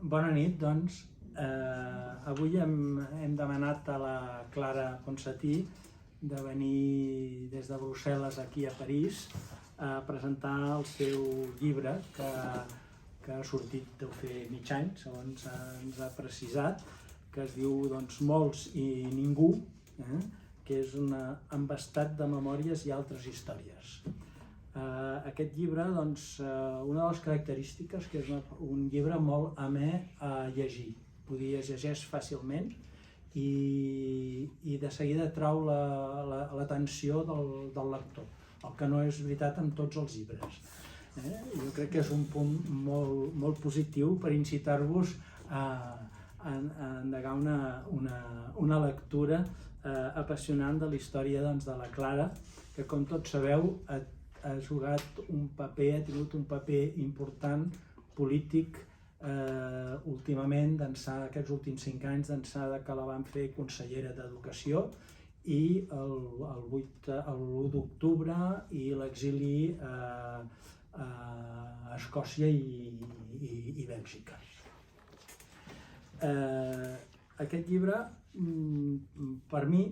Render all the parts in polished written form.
Bona nit, doncs. Avui hem demanat a la Clara Ponsatí de venir des de Brussel·les aquí a París a presentar el seu llibre que ha sortit deu fer mig any, segons ens ha precisat, que es diu Molts i ningú, que és un embastat de memòries i altres històries. Aquest llibre, una de les característiques que és un llibre molt amè a llegir. Es llegeix fàcilment i de seguida trau l'atenció del lector, el que no és veritat amb tots els llibres. Jo crec que és un punt molt positiu per incitar-vos a endegar una lectura apassionant de la història de la Clara, que com tots sabeu ha tingut un paper important polític últimament, aquests últims 5 anys, d'ençà que la van fer consellera d'Educació i l'1 d'octubre i l'exili a Escòcia i Bèlgica. Aquest llibre, per mi,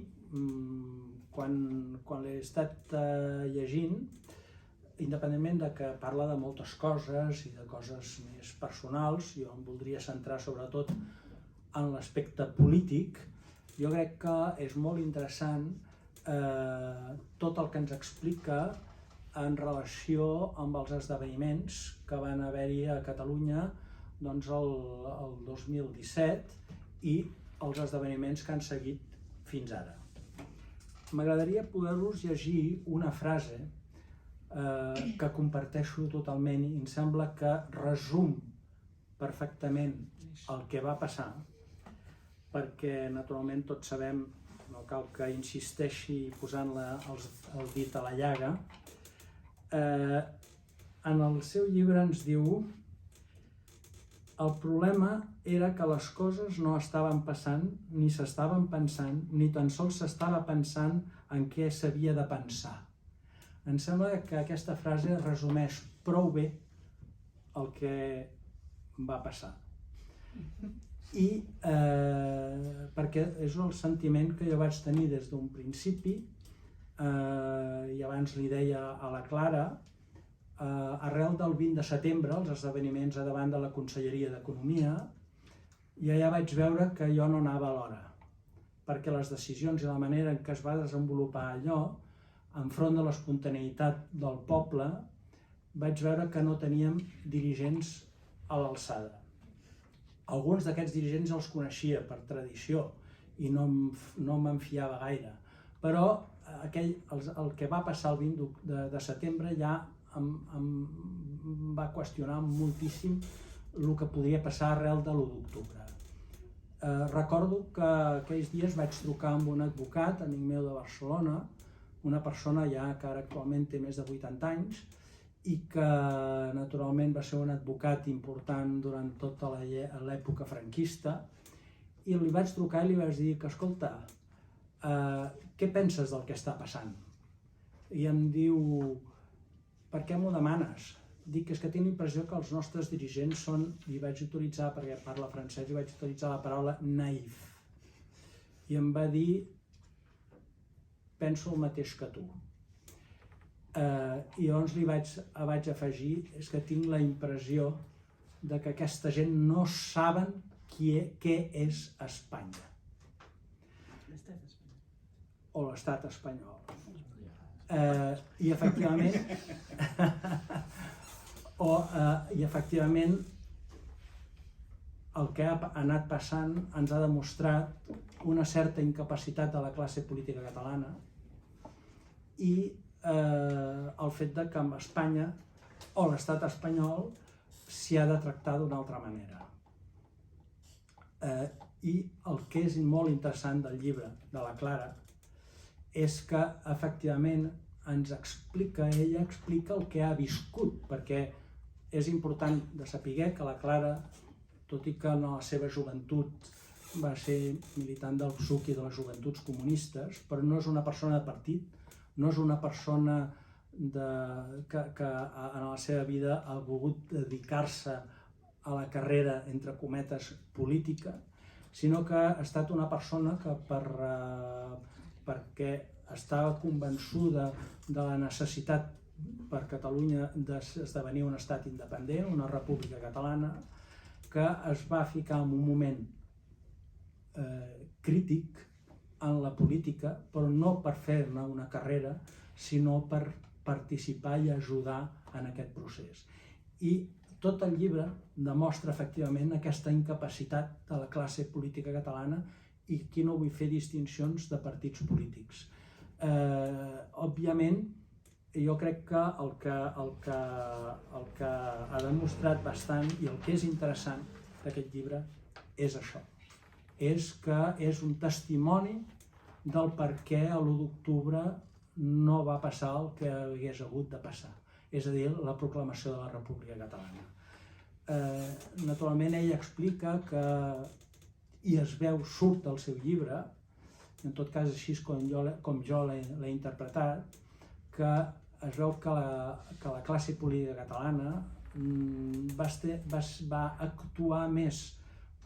quan l'he estat llegint, independentment de que parla de moltes coses i de coses més personals, jo em voldria centrar sobretot en l'aspecte polític. Jo crec que és molt interessant tot el que ens explica en relació amb els esdeveniments que van haver-hi a Catalunya el 2017 i els esdeveniments que han seguit fins ara. M'agradaria poder-vos llegir una frase que comparteixo totalment i em sembla que resum perfectament el que va passar, perquè naturalment tots sabem, no cal que insisteixi posant el dit a la llaga. En el seu llibre ens diu: el problema era que les coses no estaven passant, ni s'estaven pensant, ni tan sols s'estava pensant en què s'havia de pensar. Em sembla que aquesta frase resumeix prou bé el que va passar. I perquè és el sentiment que jo vaig tenir des d'un principi, i abans li deia a la Clara, arrel del 20 de setembre, els esdeveniments a davant de la Conselleria d'Economia, ja vaig veure que jo no anava a l'hora, perquè les decisions i la manera en què es va desenvolupar allò, enfront de l'espontaneïtat del poble, vaig veure que no teníem dirigents a l'alçada. Alguns d'aquests dirigents els coneixia per tradició i no me'n fiava gaire, però el que va passar el 20 de setembre ja em va qüestionar moltíssim el que podria passar arrel de l'1 d'octubre. Recordo que aquells dies vaig trucar amb un advocat, amic meu de Barcelona, una persona ja que ara actualment té més de 80 anys i que naturalment va ser un advocat important durant tota l'època franquista, i li vaig trucar i li vaig dir que, escolta, què penses del que està passant? I em diu, per què m'ho demanes? Dic, és que tinc l'impressió que els nostres dirigents són, i vaig utilitzar, perquè parla francès, i vaig utilitzar la paraula naïf. I em va dir, penso el mateix que tu. I llavors li vaig afegir, és que tinc la impressió que aquesta gent no saben què és Espanya. L'estat espanyol. O l'estat espanyol. I efectivament el que ha anat passant ens ha demostrat una certa incapacitat de la classe política catalana i el fet que amb Espanya o l'estat espanyol s'hi ha de tractar d'una altra manera. I el que és molt interessant del llibre de la Clara és que efectivament ella explica el que ha viscut, perquè és important de saber que la Clara, tot i que en la seva joventut va ser militant del PSUC i de les joventuts comunistes, però no és una persona de partit, no és una persona que en la seva vida ha volgut dedicar-se a la carrera, entre cometes, política, sinó que ha estat una persona que perquè estava convençuda de la necessitat per Catalunya d'esdevenir un estat independent, una república catalana, que es va ficar en un moment crític en la política, però no per fer-ne una carrera, sinó per participar i ajudar en aquest procés. I tot el llibre demostra efectivament aquesta incapacitat de la classe política catalana, i aquí no vull fer distincions de partits polítics. Òbviament, jo crec que el que ha demostrat bastant i el que és interessant d'aquest llibre és això. És que és un testimoni del per què l'1 d'octubre no va passar el que hagués hagut de passar, és a dir, la proclamació de la República Catalana. Naturalment, ell explica que, i es veu, surt del seu llibre, en tot cas així com jo l'he interpretat, que es veu que la classe política catalana va actuar més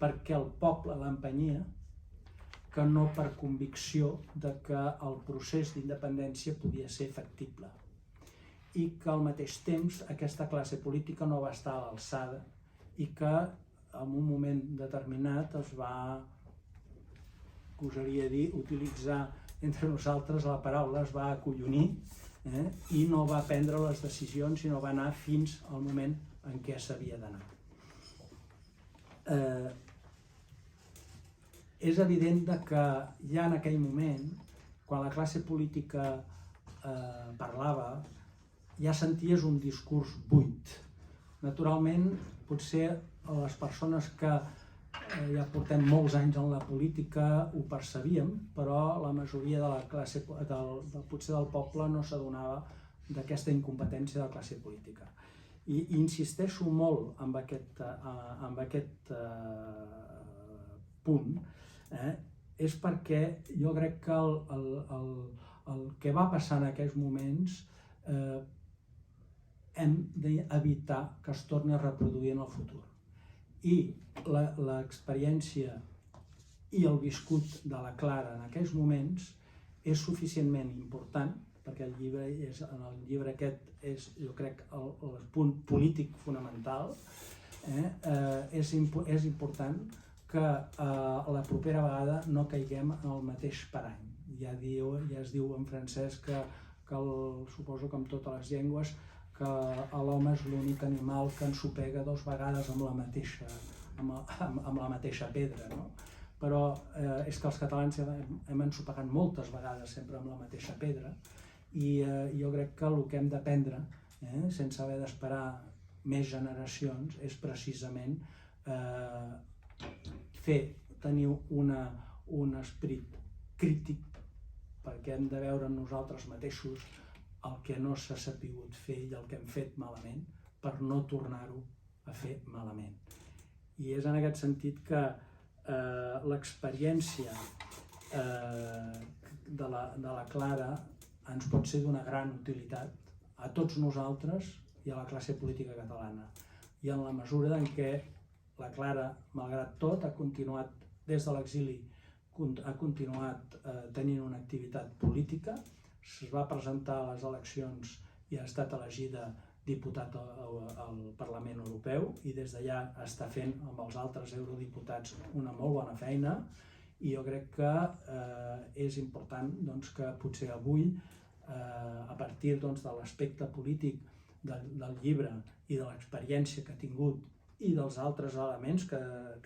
perquè el poble l'empenyia que no per convicció de que el procés d'independència podia ser factible. I que al mateix temps aquesta classe política no va estar a l'alçada i que en un moment determinat es va, gosaria dir, utilitzar entre nosaltres la paraula, es va acollonir i no va prendre les decisions, sinó va anar fins al moment en què s'havia d'anar. És evident que ja en aquell moment, quan la classe política parlava, ja senties un discurs buit. Naturalment, potser les persones que ja portem molts anys en la política ho percebíem, però la majoria de la classe, potser del poble, no s'adonava d'aquesta incompetència de la classe política. I insisteixo molt en aquest punt, és perquè jo crec que el que va passar en aquells moments hem d'evitar que es torni a reproduir en el futur. I l'experiència i el viscut de la Clara en aquells moments és suficientment important, perquè en el llibre aquest és, jo crec, el punt polític fonamental, és important que la propera vegada no caiguem en el mateix parany. Ja es diu en francès que suposo que en totes les llengües que l'home és l'únic animal que ensopega 2 vegades amb la mateixa pedra, no? Però és que els catalans hem ensopegat moltes vegades sempre amb la mateixa pedra, i jo crec que el que hem d'aprendre, sense haver d'esperar més generacions, és precisament tenir un esperit crític, perquè hem de veure en nosaltres mateixos el que no s'ha sabut fer i el que hem fet malament per no tornar-ho a fer malament. I és en aquest sentit que l'experiència de la Clara ens pot ser d'una gran utilitat a tots nosaltres i a la classe política catalana. I en la mesura en què la Clara, malgrat tot, ha continuat des de l'exili, ha continuat tenint una activitat política, es va presentar a les eleccions i ha estat elegida diputat al Parlament Europeu, i des d'allà està fent amb els altres eurodiputats una molt bona feina, i jo crec que és important que potser avui, a partir de l'aspecte polític del llibre i de l'experiència que ha tingut i dels altres elements que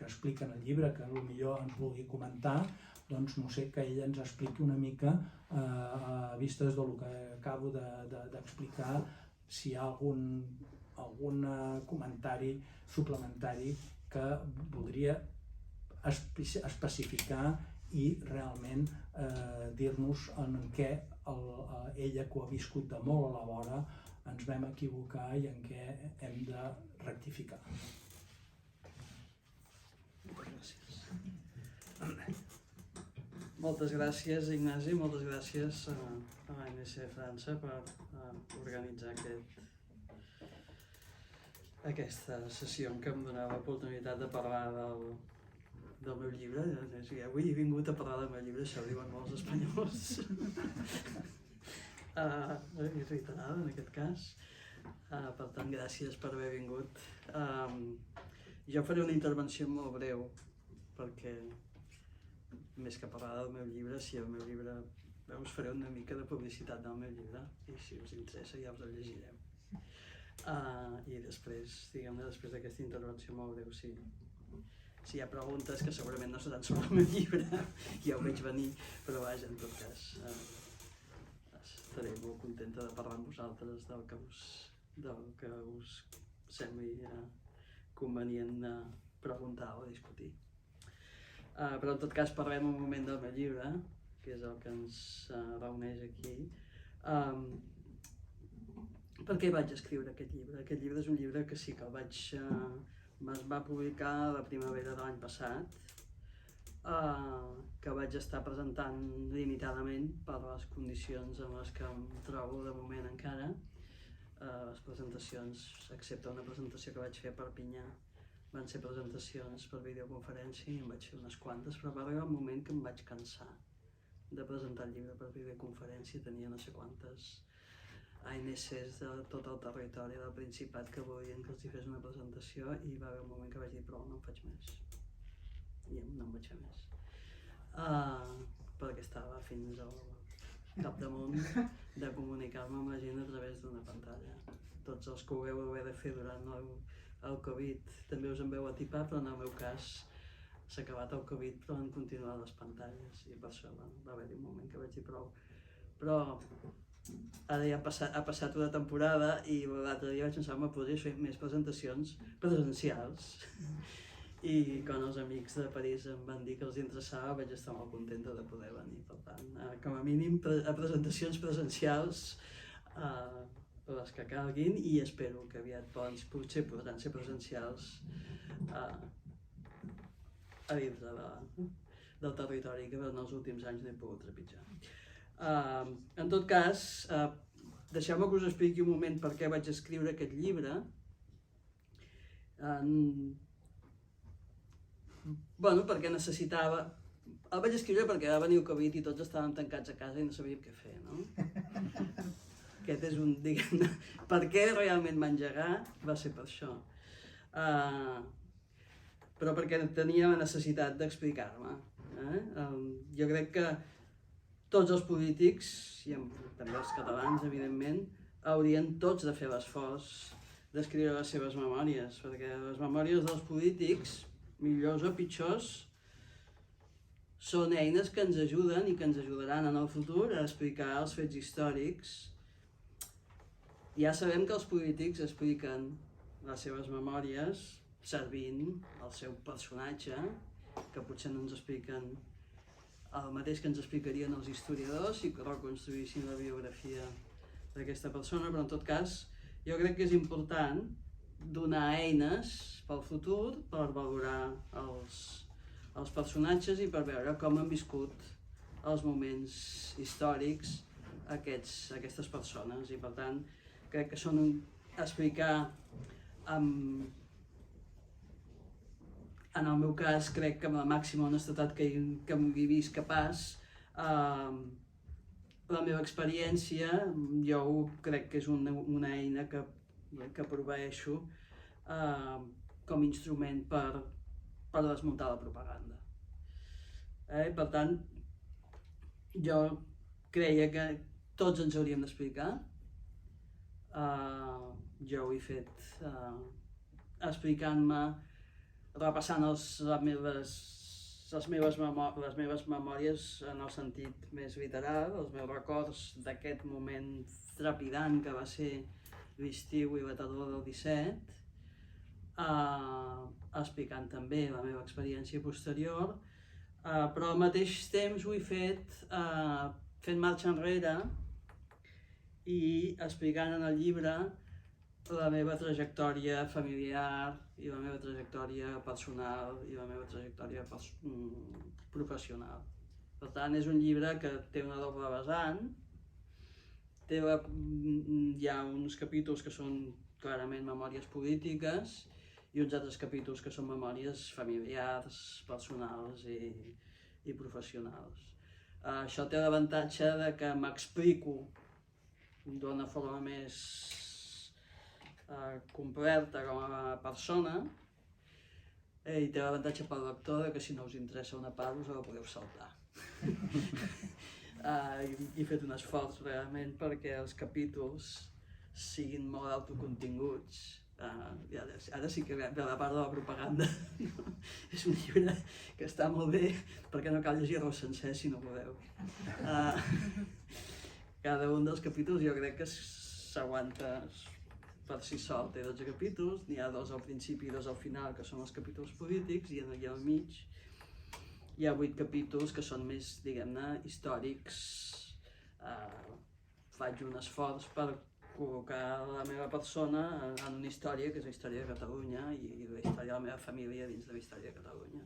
expliquen el llibre, que potser ens vulgui comentar, doncs no sé, que ell ens expliqui una mica, a vistes del que acabo d'explicar, si hi ha algun comentari suplementari que voldria especificar i realment dir-nos en què ella, que ho ha viscut de molt a la vora, ens vam equivocar i en què hem de rectificar. Moltes gràcies, Ignasi, moltes gràcies a l'ANC França per organitzar aquesta sessió en què em donava l'oportunitat de parlar del meu llibre. Avui he vingut a parlar del meu llibre, això ho diuen molts espanyols. Irritada en aquest cas. Per tant, gràcies per haver vingut. Jo faré una intervenció molt breu, perquè més que parlar del meu llibre, si el meu llibre... us faré una mica de publicitat del meu llibre, i si us interessa ja us el llegireu. I després, diguem-ne, després d'aquesta intervenció molt breu, si hi ha preguntes, que segurament no seran sobre el meu llibre, ja ho veig venir, però vaja, en tot cas, estaré molt contenta de parlar amb vosaltres del que us sembli convenient preguntar o discutir. Però en tot cas parlem un moment del meu llibre, que és el que ens reuneix aquí. Per què vaig escriure aquest llibre? Aquest llibre és un llibre que sí que es va publicar a la primavera de l'any passat, que vaig estar presentant limitadament per les condicions en les que em trobo de moment encara. Les presentacions, excepte una presentació que vaig fer a Perpinyà, van ser presentacions per videoconferència i en vaig fer unes quantes, però va arribar un moment que em vaig cansar de presentar el llibre per videoconferència. Tenia no sé quantes ANCs de tot el territori del Principat que volien que els hi fes una presentació i va haver un moment que vaig dir prou, no en faig més. I no en vaig fer més. Perquè estava fins al capdamunt de comunicar-me amb la gent a través d'una pantalla. Tots els que ho vau haver de fer durant el Covid també us en veu atipar, però en el meu cas s'ha acabat el Covid però han continuat les pantalles i per això va haver-hi un moment que vaig dir prou. Però ara ja ha passat una temporada i l'altre dia vaig pensar, podria fer més presentacions presencials. I quan els amics de París em van dir que els interessava vaig estar molt contenta de poder venir. Per tant, com a mínim a presentacions presencials les que calguin i espero que aviat potser podran ser presencials a dins del territori que en els últims anys no he pogut trepitjar. En tot cas, deixeu-me que us expliqui un moment per què vaig escriure aquest llibre. Perquè necessitava... El vaig escriure perquè va venir el Covid i tots estàvem tancats a casa i no sabíem què fer, no? Aquest és un, diguem-ne, per què realment m'engegar va ser per això. Però perquè tenia la necessitat d'explicar-me. Jo crec que tots els polítics, i també els catalans, evidentment, haurien tots de fer l'esforç d'escriure les seves memòries, perquè les memòries dels polítics, millors o pitjors, són eines que ens ajuden i que ens ajudaran en el futur a explicar els fets històrics. Ja sabem que els polítics expliquen les seves memòries servint el seu personatge, que potser no ens expliquen el mateix que ens explicarien els historiadors i que reconstruïssin la biografia d'aquesta persona, però en tot cas jo crec que és important donar eines pel futur per valorar els personatges i per veure com han viscut els moments històrics aquestes persones. I per tant crec que són explicar en el meu cas, crec que amb la màxima honestedat que m'hi vist capaç, la meva experiència, jo crec que és una eina que proveeixo com a instrument per desmuntar la propaganda. Per tant, jo creia que tots ens hauríem d'explicar. Jo ho he fet explicant-me, repassant les meves memòries en el sentit més literal, els meus records d'aquest moment trepidant que va ser l'estiu i la tardor del 17, explicant també la meva experiència posterior, però al mateix temps ho he fet fent marxa enrere i explicant en el llibre la meva trajectòria familiar i la meva trajectòria personal i la meva trajectòria professional. Per tant, és un llibre que té una doble vessant. Hi ha uns capítols que clarament memòries polítiques, i uns altres capítols que són memòries familiars, personals i professionals. Això té l'avantatge de que m'explico d'una forma més completa com a persona, i té l'avantatge pel lector que si no us interessa una part us la podeu saltar. He fet un esforç realment perquè els capítols siguin molt autocontinguts. Ara sí que ve la part de la propaganda. És un llibre que està molt bé perquè no cal llegir-lo sencer si no voleu. Cada un dels capítols jo crec que s'aguanta per si sol. Té 12 capítols, n'hi ha 2 al principi i 2 al final que són els capítols polítics, i al mig hi ha 8 capítols que són més, diguem-ne, històrics. Faig un esforç per col·locar la meva persona en una història que és la història de Catalunya i la història de la meva família dins de la història de Catalunya.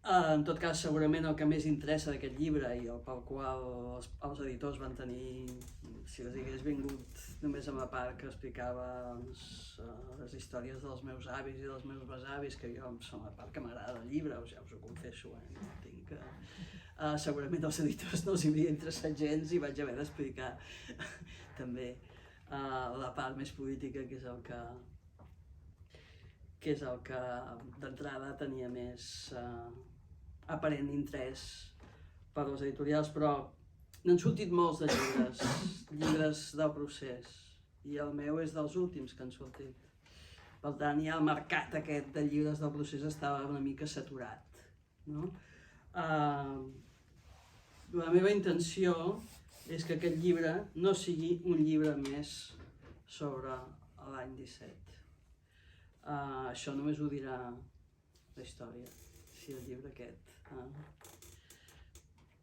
En tot cas, segurament el que més interessa d'aquest llibre i el pel qual els editors van tenir, si els hagués vingut només amb la part que explicava les històries dels meus avis i dels meus besavis, que jo són la part que m'agrada del llibre, ja us ho confesso, no tinc que... segurament els editors no els havia interessat gens i vaig haver d'explicar també la part més política, que és el que d'entrada tenia més aparent interès per als editorials, però n'han sortit molts de llibres del procés, i el meu és dels últims que han sortit. Per tant, ja el mercat aquest de llibres del procés estava una mica saturat, no? La meva intenció és que aquest llibre no sigui un llibre més sobre l'any 17. Això només ho dirà la història, si el llibre aquest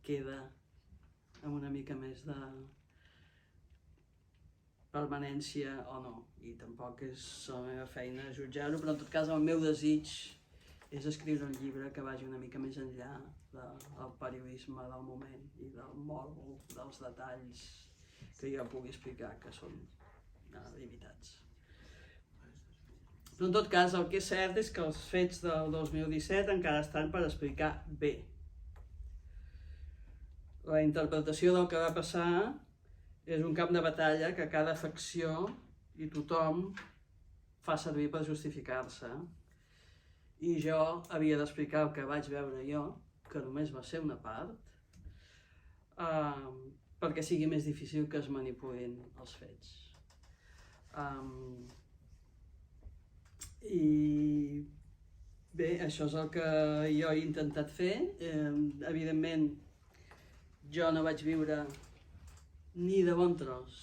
queda amb una mica més de permanència o no. I tampoc és la meva feina jutjar-ho, però en tot cas el meu desig és escriure un llibre que vagi una mica més enllà del periodisme del moment i del mòdul, dels detalls que jo pugui explicar, que són limitats. Però en tot cas, el que és cert és que els fets del 2017 encara estan per explicar bé. La interpretació del que va passar és un camp de batalla que cada facció i tothom fa servir per justificar-se. I jo havia d'explicar el que vaig veure jo, que només va ser una part, perquè sigui més difícil que es manipulin els fets. I bé, això és el que jo he intentat fer. Evidentment, jo no vaig viure ni de bon tros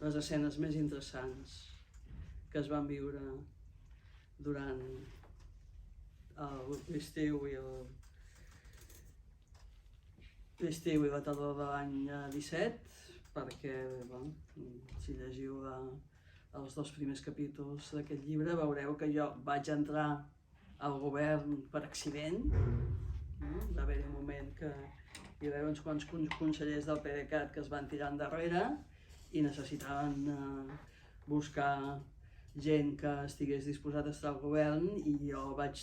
les escenes més interessants que es van viure durant l'estiu i la tardor de l'any 17, perquè, si llegiu els 2 primers capítols d'aquest llibre, veureu que jo vaig entrar al govern per accident. Va haver-hi un moment que hi va haver uns quants consellers del PDeCAT que es van tirar endarrere i necessitaven buscar gent que estigués disposat a estar al govern, i jo vaig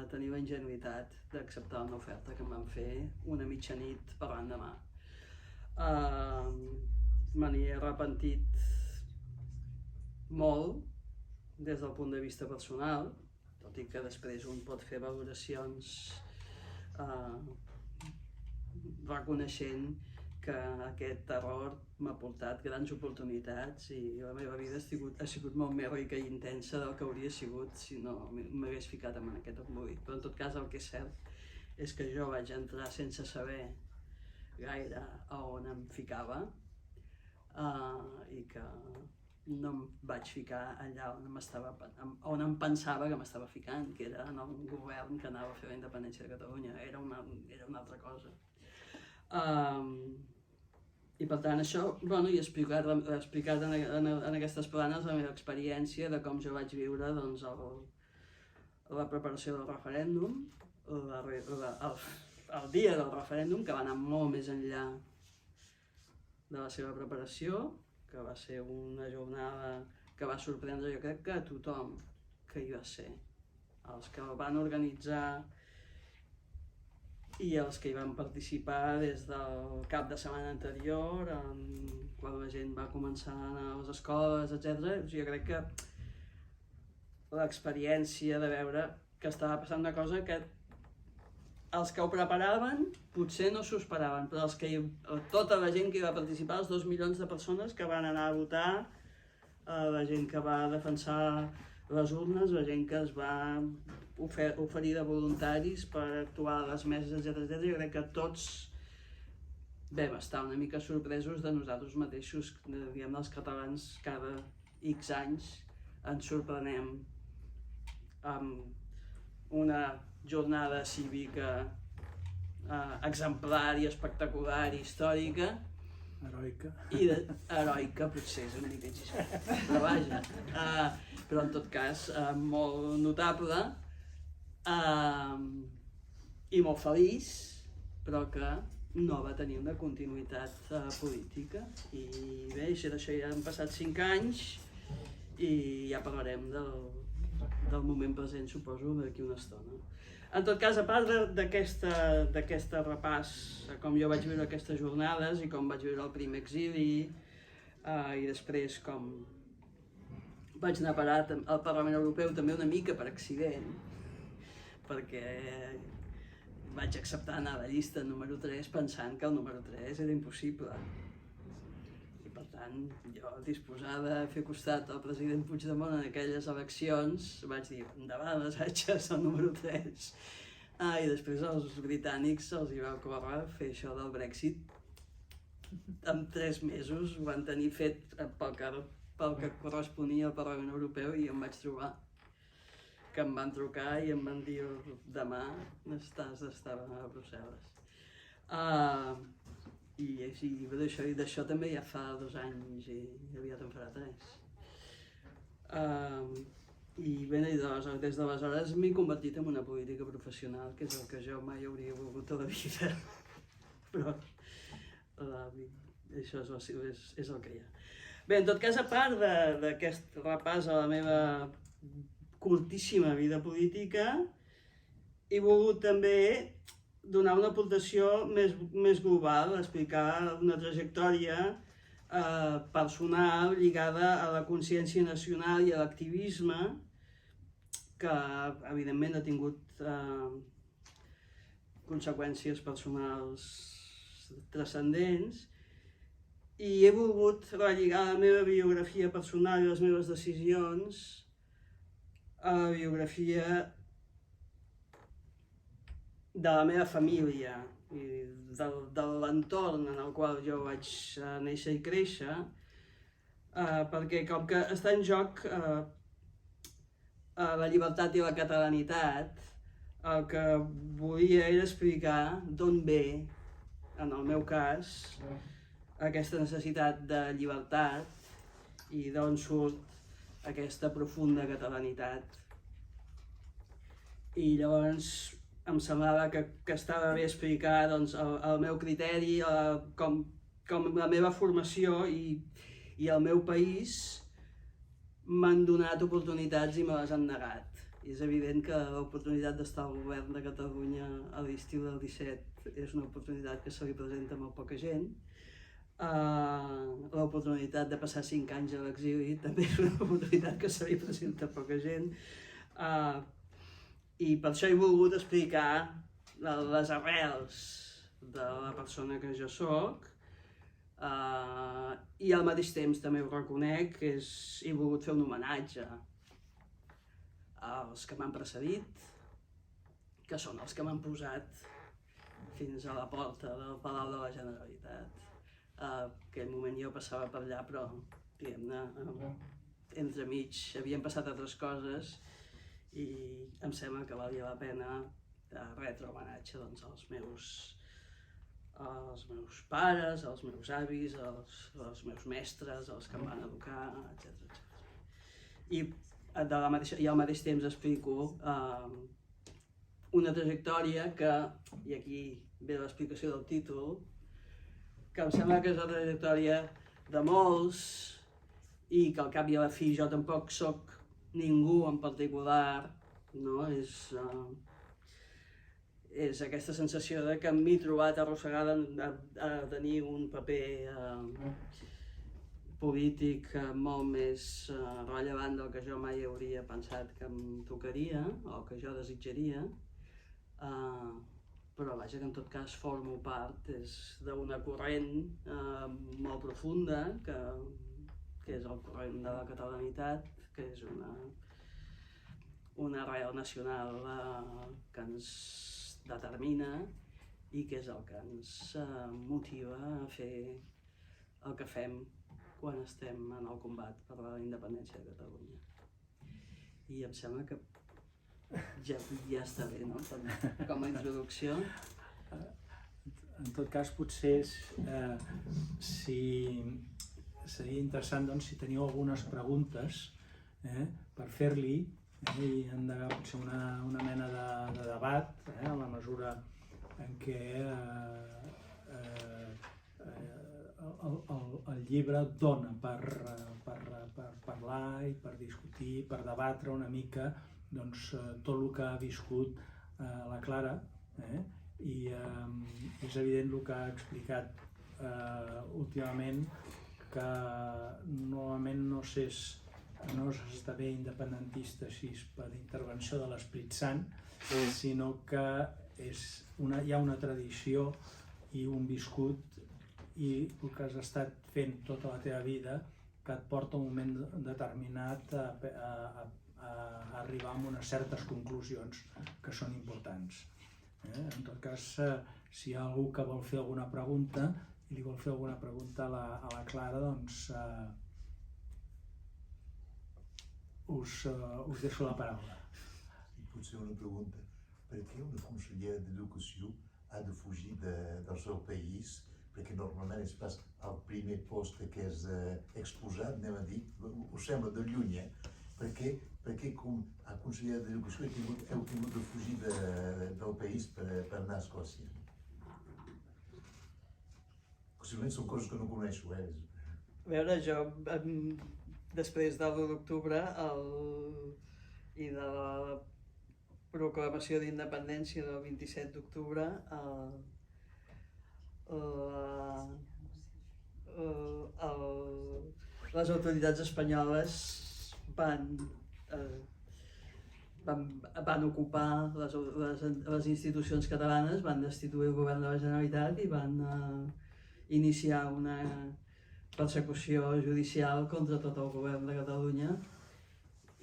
tenir la ingenuïtat d'acceptar una oferta que em van fer una mitjanit per l'endemà. Me n'he arrepentit molt des del punt de vista personal, tot i que després un pot fer valoracions reconeixent que aquest error m'ha portat grans oportunitats i la meva vida ha sigut molt més rica i intensa del que hauria sigut si no m'hagués ficat en aquest embolic. Però en tot cas el que és cert és que jo vaig entrar sense saber gaire a on em ficava i que no em vaig ficar allà on em pensava que m'estava ficant, que era en un govern que anava a fer la independència de Catalunya. Era una altra cosa. I per tant això, he explicat en aquestes planes la meva experiència de com jo vaig viure la preparació del referèndum, el dia del referèndum, que va anar molt més enllà de la seva preparació, que va ser una jornada que va sorprendre, jo crec, que a tothom que hi va ser. Els que el van organitzar i els que hi van participar des del cap de setmana anterior, quan la gent va començar a anar a les escoles, etc. Jo crec que l'experiència de veure que estava passant una cosa que els que ho preparaven potser no s'ho esperaven, però tota la gent que hi va participar, els 2 milions de persones que van anar a votar, la gent que va defensar les urnes, la gent que es va oferir de voluntaris per actuar a les meses, etc. Jo crec que tots vam estar una mica sorpresos de nosaltres mateixos, diguem, els catalans, cada X anys ens sorprenem amb una jornada cívica exemplar i espectacular i històrica. Heroica. Heroica potser és una mica exagerat, però vaja. Però en tot cas molt notable i molt feliç, però que no va tenir una continuïtat política. I bé, d'això ja han passat 5 anys i ja parlarem del moment present, suposo, d'aquí una estona. En tot cas, a part d'aquest repàs a com jo vaig viure aquestes jornades i com vaig viure el primer exili i després com vaig anar a parar al Parlament Europeu també una mica per accident, perquè vaig acceptar anar a la llista número 3 pensant que el número 3 era impossible. I per tant, jo, disposada a fer costat al president Puigdemont en aquelles eleccions, vaig dir, endavant les atxes al número 3. I després als britànics els hi va córrer fer això del Brexit. En 3 mesos ho van tenir fet pel que corresponia al Parlament Europeu i em vaig trobar que em van trucar i em van dir demà estava a Brussel·les. I d'això també ja fa 2 anys i aviat en farà 3. I bé, des d'aleshores m'he convertit en una política professional, que és el que jo mai hauria volgut a la vida. Però això és el que hi ha. Bé, en tot cas, a part d'aquest repàs a la meva curtíssima vida política, he volgut també donar una aportació més global, explicar una trajectòria personal lligada a la consciència nacional i a l'activisme, que evidentment ha tingut conseqüències personals transcendents, i he volgut relligar la meva biografia personal i les meves decisions a la biografia de la meva família i de l'entorn en el qual jo vaig néixer i créixer, perquè com que està en joc la llibertat i la catalanitat, el que volia era explicar d'on ve, en el meu cas, aquesta necessitat de llibertat i d'on surt aquesta profunda catalanitat. I llavors em semblava que estava bé explicar el meu criteri, com la meva formació i el meu país m'han donat oportunitats i me les han negat. I és evident que l'oportunitat d'estar al govern de Catalunya a l'estiu del 17 és una oportunitat que se li presenta a molt poca gent. L'oportunitat de passar 5 anys a l'exili també és una oportunitat que se li presenta a poca gent. I per això he volgut explicar les arrels de la persona que jo soc, i al mateix temps també ho reconec que he volgut fer un homenatge als que m'han precedit, que són els que m'han posat fins a la porta del Palau de la Generalitat. En aquell moment jo passava per allà, però diguem-ne, entremig havien passat altres coses i em sembla que valia la pena retre homenatge als meus pares, als meus avis, als meus mestres, als que em van educar, etc. I al mateix temps explico una trajectòria que, i aquí ve l'explicació del títol, que em sembla que és la trajectòria de molts i que al cap i a la fi jo tampoc sóc ningú en particular, no? És aquesta sensació de que m'he trobat arrossegada a tenir un paper polític molt més rellevant del que jo mai hauria pensat que em tocaria o que jo desitjaria, però vaja, que en tot cas formo part d'una corrent molt profunda, que és el corrent de la catalanitat, que és una arrel nacional que ens determina i que és el que ens motiva a fer el que fem quan estem en el combat per la independència de Catalunya. I em sembla que ja està bé, no? Com a introducció. En tot cas, potser seria interessant si teniu algunes preguntes per fer-li i endegar potser una mena de debat en la mesura en què el llibre dona per parlar i per discutir, per debatre una mica tot el que ha viscut la Clara, i és evident el que ha explicat últimament, que normalment no s'esdevé independentista així per intervenció de l'Esperit Sant, sinó que hi ha una tradició i un viscut i el que has estat fent tota la teva vida que et porta a un moment determinat a arribar a unes certes conclusions que són importants. En tot cas, si hi ha algú que vol fer alguna pregunta i li vol fer alguna pregunta a la Clara, doncs us deixo la paraula. Potser una pregunta. Per què una consellera d'Educació ha de fugir del seu país? Perquè normalment és pas el primer post que és exposat, anem a dir, ho sembla de lluny, perquè com a consellera d'Educació heu tingut de fugir del país per anar a Escòcia? Possiblement són coses que no coneixo, A veure, jo, després del 1 d'octubre i de la proclamació d'independència del 27 d'octubre, les autoritats espanyoles van ocupar les institucions catalanes, van destituir el govern de la Generalitat i van iniciar una persecució judicial contra tot el govern de Catalunya,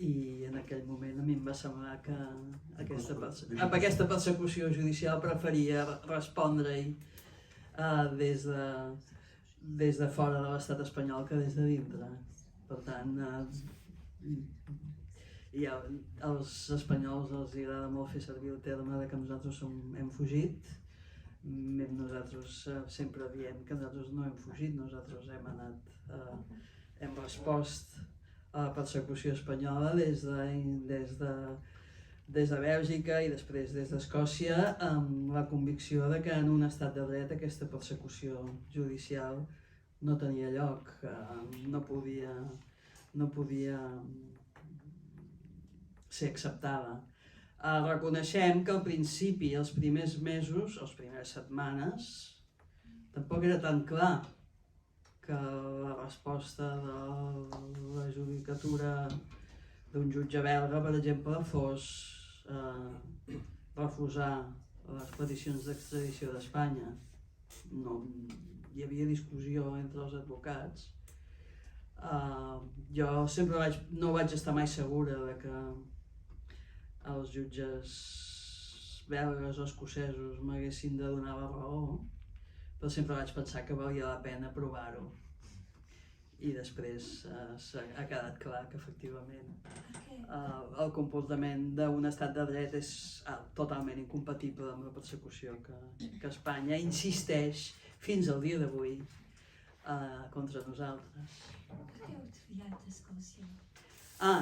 i en aquell moment a mi em va semblar que amb aquesta persecució judicial preferia respondre-hi des de fora de l'estat espanyol que des de dintre. Per tant, als espanyols els agrada molt fer servir el terme que nosaltres hem fugit. Nosaltres sempre diem que nosaltres no hem fugit, nosaltres hem respost a la persecució espanyola des de Bèlgica i després des d'Escòcia, amb la convicció de que en un estat de dret aquesta persecució judicial no tenia lloc, no podia ser acceptada. Reconeixem que al principi, els primers mesos, les primeres setmanes, tampoc era tan clar que la resposta de la judicatura d'un jutge belga, per exemple, fos refusar les peticions d'extradició d'Espanya. No, hi havia discussió entre els advocats. Jo sempre no vaig estar mai segura de que els jutges belgues o escocesos m'haguessin de donar la raó, però sempre vaig pensar que valia la pena provar-ho. I després ha quedat clar que efectivament el comportament d'un estat de dret és totalment incompatible amb la persecució que Espanya insisteix fins al dia d'avui contra nosaltres. Per què heu triat Escòcia?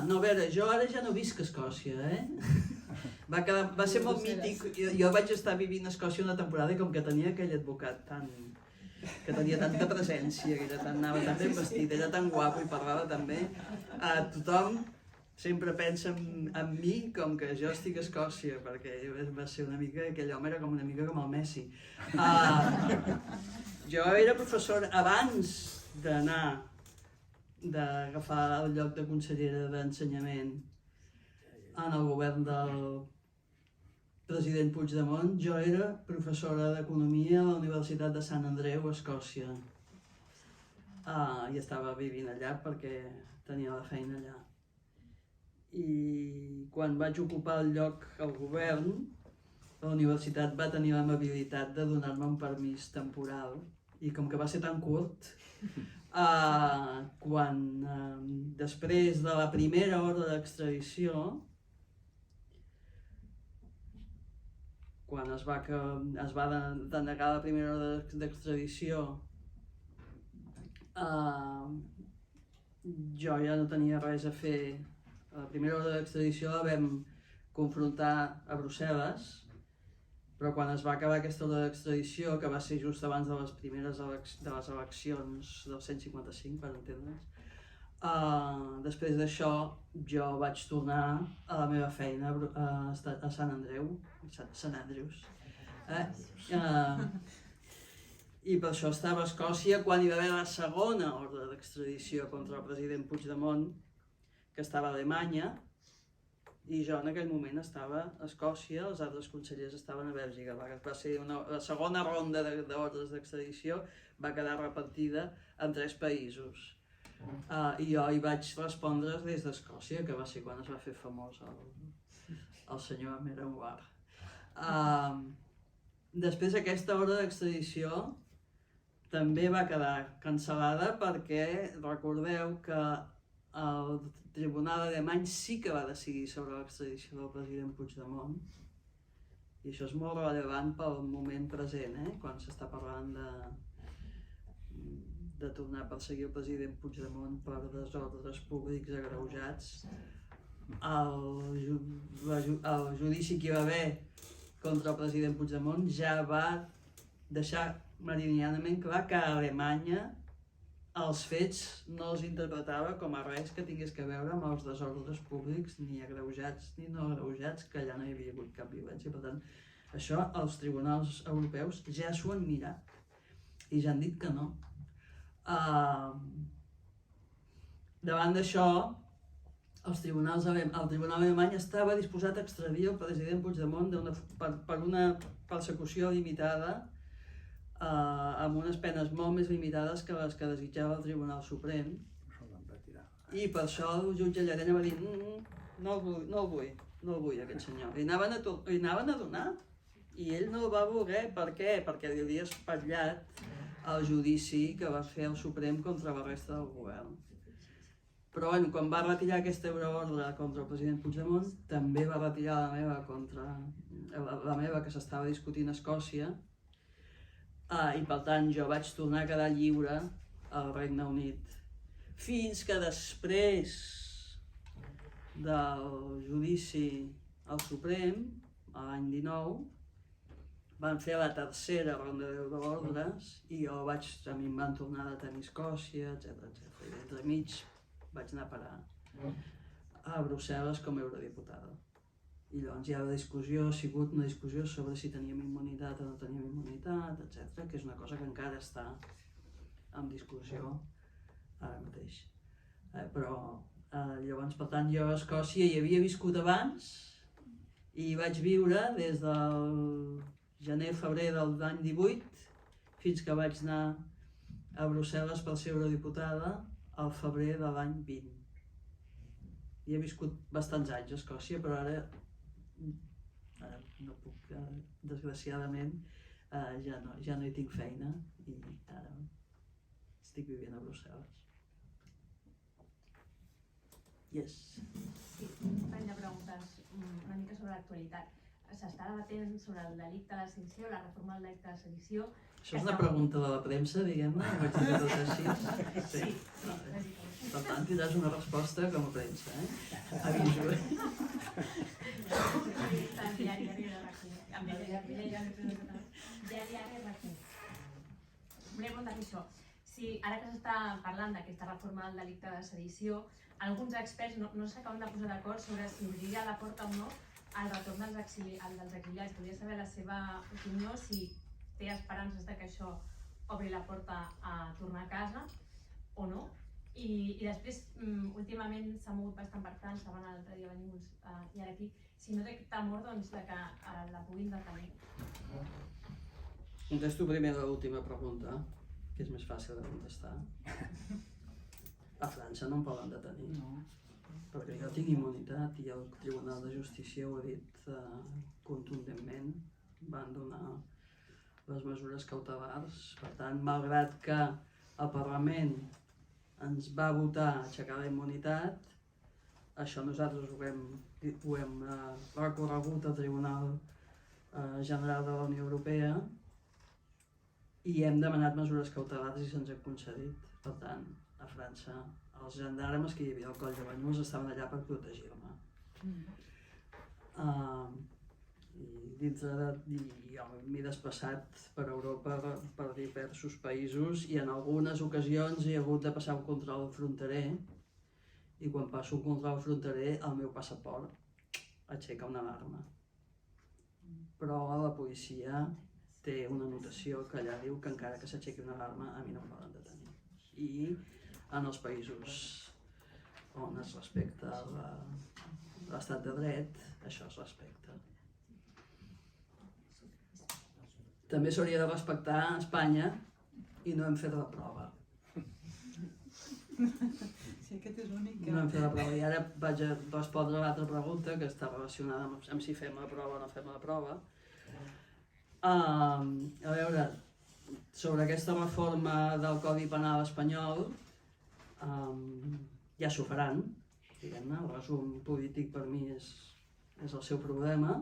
No, a veure, jo ara ja no visc a Escòcia, Va ser molt mític. Jo vaig estar vivint a Escòcia una temporada i com que tenia aquell advocat que tenia tanta presència, que anava tan ben vestit, era tan guapo i parlava tan bé. Tothom sempre pensa en mi com que jo estic a Escòcia, perquè va ser una mica, aquell home era com una mica com el Messi. Jo era professor abans d'agafar el lloc de consellera d'ensenyament en el govern del president Puigdemont. Jo era professora d'economia a la Universitat de Sant Andreu, a Escòcia. I estava vivint allà perquè tenia la feina allà. I quan vaig ocupar el lloc al govern, la universitat va tenir l'amabilitat de donar-me un permís temporal. I com que va ser tan curt, després de la primera ordre d'extradició, quan es va denegar la primera ordre d'extradició, jo ja no tenia res a fer. La primera ordre d'extradició la vam confrontar a Brussel·les, però quan es va acabar aquesta ordre d'extradició, que va ser just abans de les primeres de les eleccions del 155, per entendre'ns, després d'això jo vaig tornar a la meva feina a Sant Andreu, Sant Andrews, i per això estava a Escòcia quan hi va haver la segona ordre d'extradició contra el president Puigdemont, que estava a Alemanya, i jo en aquell moment estava a Escòcia, els altres consellers estaven a Bèlgica. Va ser la segona ronda d'ordres d'extradició, va quedar repartida en 3 països. I jo hi vaig respondre des d'Escòcia, que va ser quan es va fer famós el senyor Amenhotep. Després aquesta ordre d'extradició també va quedar cancel·lada perquè recordeu que el Tribunal alemany sí que va decidir sobre l'extradició del president Puigdemont, i això és molt rellevant pel moment present, quan s'està parlant de tornar a perseguir el president Puigdemont per desordres públics agreujats. El judici que hi va haver contra el president Puigdemont ja va deixar meridianament clar que a Alemanya els fets no els interpretava com a res que tingués a veure amb els desordres públics, ni agreujats ni no agreujats, que allà no hi havia hagut cap violència. Per tant, això els tribunals europeus ja s'ho han mirat i ja han dit que no. Davant d'això, el tribunal alemany estava disposat a extradir el president Puigdemont per una persecució limitada, amb unes penes molt més limitades que les que desitjava el Tribunal Suprem. I per això el jutge Llarena va dir no el vull aquest senyor. Li anaven a donar i ell no el va voler. Per què? Perquè li havia espatllat el judici que va fer el Suprem contra la resta del govern. Però quan va retirar aquesta euroordre contra el president Puigdemont, també va retirar la meva que s'estava discutint a Escòcia, i per tant jo vaig tornar a quedar lliure al Regne Unit. Fins que després del judici al Suprem, l'any 19, van fer la tercera ronda d'ordres i a mi em van tornar a detenir a Escòcia, etc. I entremig vaig anar a parar a Brussel·les com a eurodiputada. I llavors ja la discussió ha sigut una discussió sobre si teníem immunitat o no teníem immunitat, etc., que és una cosa que encara està en discussió ara mateix. Però llavors, per tant, jo a Escòcia hi havia viscut abans i hi vaig viure des del gener-febrer de l'any 18 fins que vaig anar a Brussel·les per ser eurodiputada al febrer de l'any 20. I he viscut bastants anys a Escòcia, però ara no puc, desgraciadament, ja no hi tinc feina i ara estic vivint a Brussel·les. Yes. Sí, un parell de preguntes una mica sobre l'actualitat. S'està debatent sobre el delicte de sedició, la reforma del delicte de sedició. Això és una pregunta de la premsa, diguem-ne, ho vaig dir tot així. Sí. Per tant, tindràs una resposta com a premsa, Aviso. volia preguntar-li això. Si ara que s'està parlant d'aquesta reforma del delicte de sedició, alguns experts no s'acaben de posar d'acord sobre si obriria la porta o no al retorn dels exiliats. Volia saber la seva opinió, si té esperances de que això obri la porta a tornar a casa o no. I després, últimament s'ha mogut bastant per França, van l'altre dia venir uns i ara aquí, si no té temor doncs, de que la puguin detenir. Contesto primer l'última pregunta, que és més fàcil de contestar. A França no em poden detenir, perquè jo tinc immunitat i el Tribunal de Justícia ho ha dit contundentment, van donar les mesures cautelars. Per tant, malgrat que el Parlament ens va votar aixecar la immunitat, això nosaltres ho hem recorregut al Tribunal General de la Unió Europea i hem demanat mesures cautelars i se'ns ha concedit. Per tant, a França, els gendarmes que hi havia al coll de Banyuls estaven allà per protegir-me. I jo m'he desplaçat per Europa, per diversos països, i en algunes ocasions he hagut de passar un control fronterer, i quan passo un control fronterer el meu passaport aixeca una alarma. Però la policia té una anotació que allà diu que encara que s'aixequi una alarma a mi no em poden detenir. I en els països on es respecta l'estat de dret, això es respecta. També s'hauria de respectar a Espanya i no hem fet la prova. Sí, aquest és l'únic que... No hem fet la prova. I ara vaig a respondre a l'altra pregunta, que està relacionada amb si fem la prova o no fem la prova. A veure, sobre aquesta reforma del Codi Penal espanyol, ja s'ho faran, diguem-ne. El resum polític per mi és el seu problema.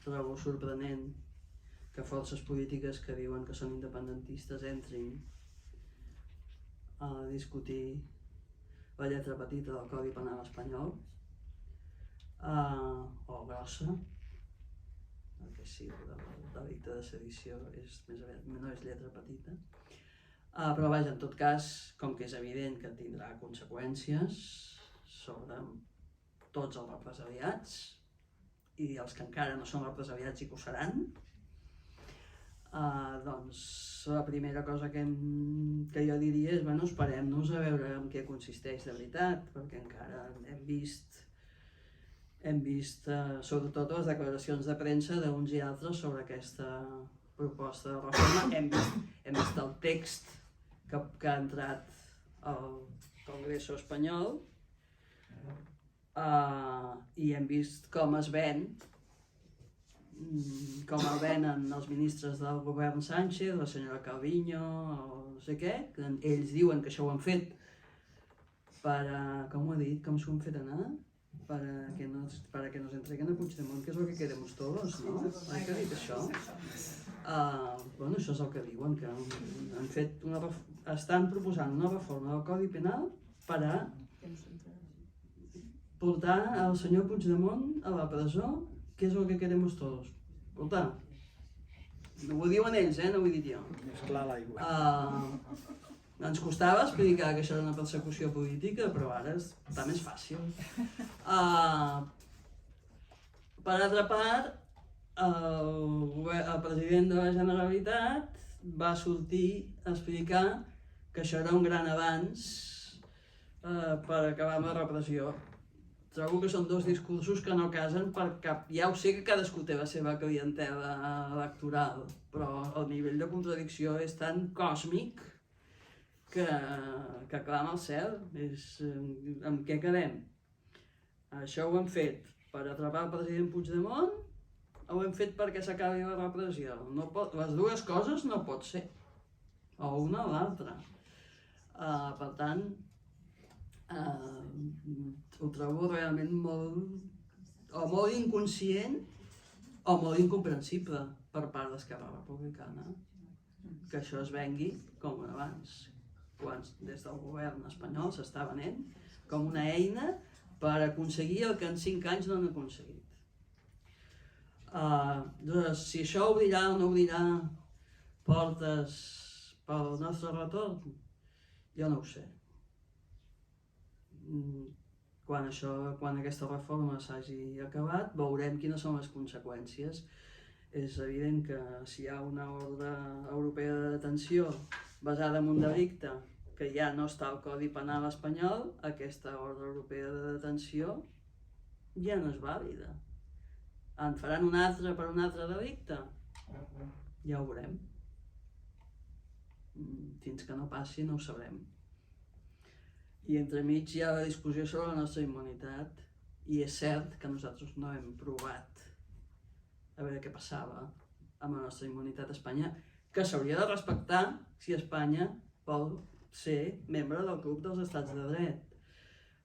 Trobo sorprenent que forces polítiques que diuen que són independentistes entrin a discutir la lletra petita del Codi Penal espanyol, o grossa, perquè sí, el delicte de sedició no és lletra petita. Però vaja, en tot cas, com que és evident que tindrà conseqüències sobre tots els represaliats i els que encara no són represaliats i que ho seran, doncs la primera cosa que jo diria és, bueno, esperem-nos a veure en què consisteix de veritat, perquè encara hem vist sobretot les declaracions de premsa d'uns i altres sobre aquesta proposta de reforma. Hem vist el text que ha entrat al Congreso espanyol i hem vist com es ven, com el venen els ministres del govern Sánchez, la senyora Calviño, o no sé què, que ells diuen que això ho han fet com ho ha dit, com s'ho han fet anar? Para que nos entreguen a Puigdemont, que és el que queremos todos, no? Oi que ha dit això? Bueno, això és el que diuen, que han fet estan proposant una reforma del Codi Penal per a portar el senyor Puigdemont a la presó, que és el que queremos todos. Escolta, ho diuen ells, no ho he dit jo. Mesclar l'aigua. Ens costava explicar que això era una persecució política, però ara està més fàcil. Per altra part, el president de la Generalitat va sortir a explicar que això era un gran avanç per acabar amb la repressió. Trobo que són dos discursos que no casen perquè ja ho sé que cadascú té la seva clientela electoral, però el nivell de contradicció és tan còsmic que clama al cel. Amb què quedem? Això ho hem fet per atrapar el president Puigdemont o ho hem fet perquè s'acabi la repressió? Les dues coses no pot ser, o una o l'altra. Per tant, ho trobo realment molt inconscient o molt incomprensible per part d'Esquerra Republicana que això es vengui com un avanç, quan des del govern espanyol s'està venent com una eina per aconseguir el que en 5 anys no han aconseguit. Doncs, si això obrirà o no obrirà portes Pel nostre retorn? Jo no ho sé. Quan aquesta reforma s'hagi acabat, veurem quines són les conseqüències. És evident que si hi ha una ordre europea de detenció basada en un delicte que ja no està al Codi Penal espanyol, aquesta ordre europea de detenció ja no és vàlida. En faran una altra per un altre delicte? Ja ho veurem. Fins que no passi no ho sabrem. I entremig hi ha la discussió sobre la nostra immunitat, i és cert que nosaltres no hem provat a veure què passava amb la nostra immunitat a Espanya, que s'hauria de respectar si Espanya vol ser membre del club dels estats de dret.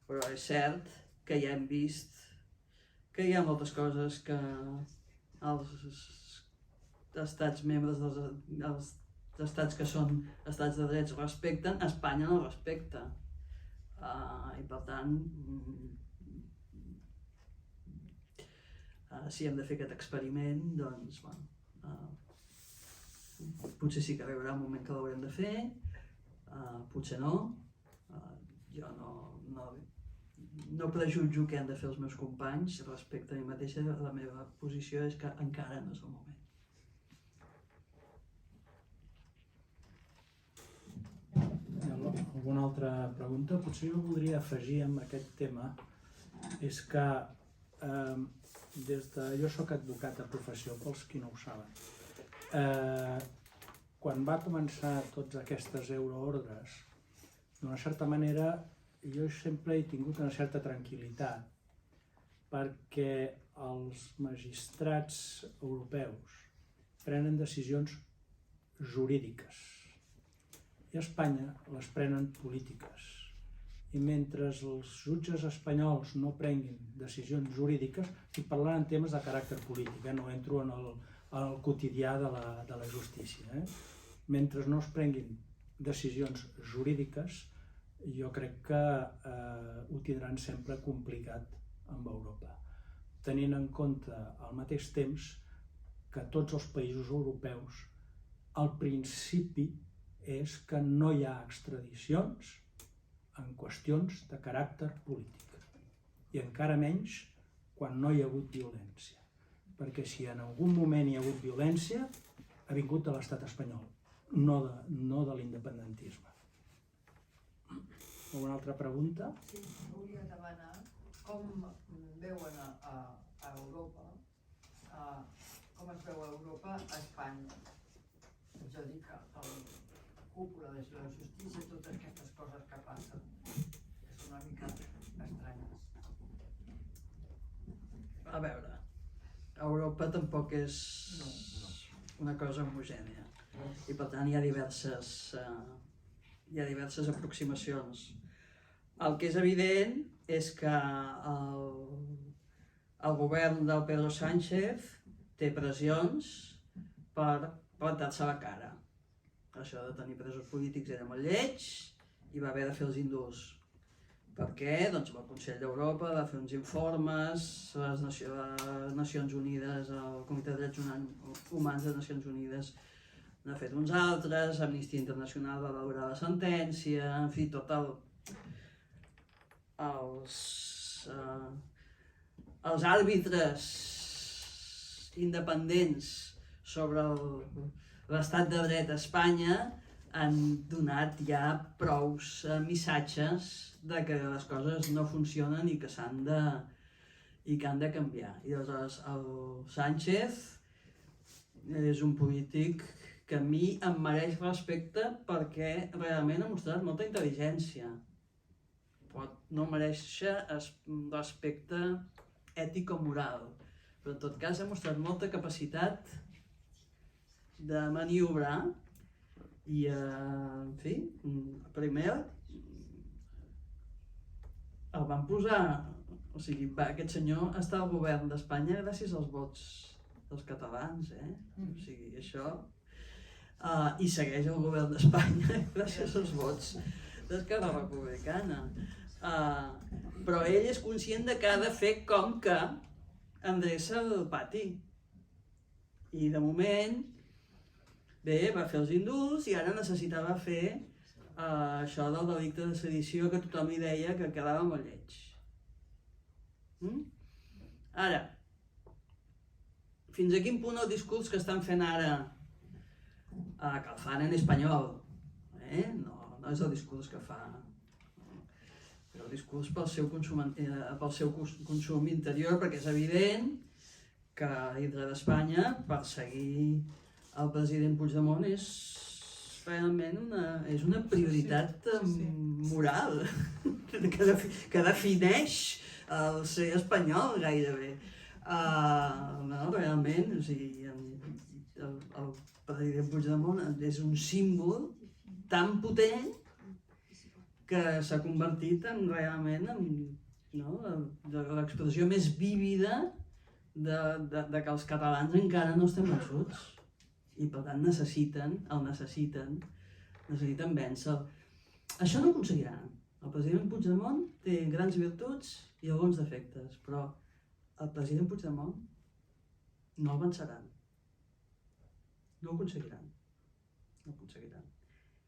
Però és cert que ja hem vist que hi ha moltes coses que els estats membres dels estats que són estats de drets respecten, Espanya no respecta. I per tant, si hem de fer aquest experiment, doncs, potser sí que hi haurà un moment que l'haurem de fer, potser no. Jo no prejutjo què han de fer els meus companys respecte a mi mateixa. La meva posició és que encara no és el moment. Alguna altra pregunta? Potser jo voldria afegir en aquest tema és que jo soc advocat de professió, pels qui no ho saben. Quan va començar totes aquestes euroordres, d'una certa manera jo sempre he tingut una certa tranquil·litat perquè els magistrats europeus prenen decisions jurídiques i a Espanya les prenen polítiques. I mentre els jutges espanyols no prenguin decisions jurídiques, estic parlant en temes de caràcter polític, no entro en el quotidià de la justícia. Mentre no es prenguin decisions jurídiques, jo crec que ho tindran sempre complicat amb Europa. Tenint en compte al mateix temps que tots els països europeus, al principi és que no hi ha extradicions en qüestions de caràcter polític. I encara menys quan no hi ha hagut violència. Perquè si en algun moment hi ha hagut violència, ha vingut de l'estat espanyol, no de l'independentisme. Alguna altra pregunta? Sí, volia demanar com veuen a Europa, com es veu a Europa a Espanya. És a dir, que la cúpula de la justícia, totes aquestes coses que passen, és una mica estranyes. A veure, Europa tampoc és una cosa homogènia i per tant hi ha diverses aproximacions. El que és evident és que el govern del Pedro Sánchez té pressions per plantar-se la cara. Això de tenir presos polítics era molt lleig i va haver de fer els indults. Per què? Doncs el Consell d'Europa va fer uns informes, les Nacions Unides, el Comitè de Drets Humans de Nacions Unides n'ha fet uns altres, Amnistia Internacional va valorar la sentència, en fi, tot els àrbitres independents sobre l'estat de dret a Espanya han donat ja prous missatges de que les coses no funcionen i que han de canviar. I aleshores el Sánchez és un polític que a mi em mereix respecte perquè realment ha mostrat molta intel·ligència. Pot no mereixer respecte ètic o moral, però en tot cas ha mostrat molta capacitat de maniobrar i, en fi, primer el van posar, o sigui, aquest senyor està al govern d'Espanya gràcies als vots dels catalans, o sigui, això, i segueix el govern d'Espanya gràcies als vots d'Esquerra Republicana. Però ell és conscient de que ha de fer com que endreça el pati. I de moment, Bé, va fer els indults i ara necessitava fer això del delicte de sedició que tothom li deia que quedava molt lleig. Ara, fins a quin punt el discurs que estan fent ara, que el fan en espanyol, no és el discurs que fa, però el discurs pel seu consum interior, perquè és evident que dintre d'Espanya perseguir el president Puigdemont és realment una prioritat moral que defineix el ser espanyol gairebé. Realment, o sigui, el president Puigdemont és un símbol tan potent que s'ha convertit realment en l'expressió més vívida de que els catalans encara no estem vençuts i per tant necessiten vèncer. Això no ho aconseguiran. El president Puigdemont té grans virtuts i alguns defectes, però el president Puigdemont no el venceran. No ho aconseguiran. No ho aconseguiran.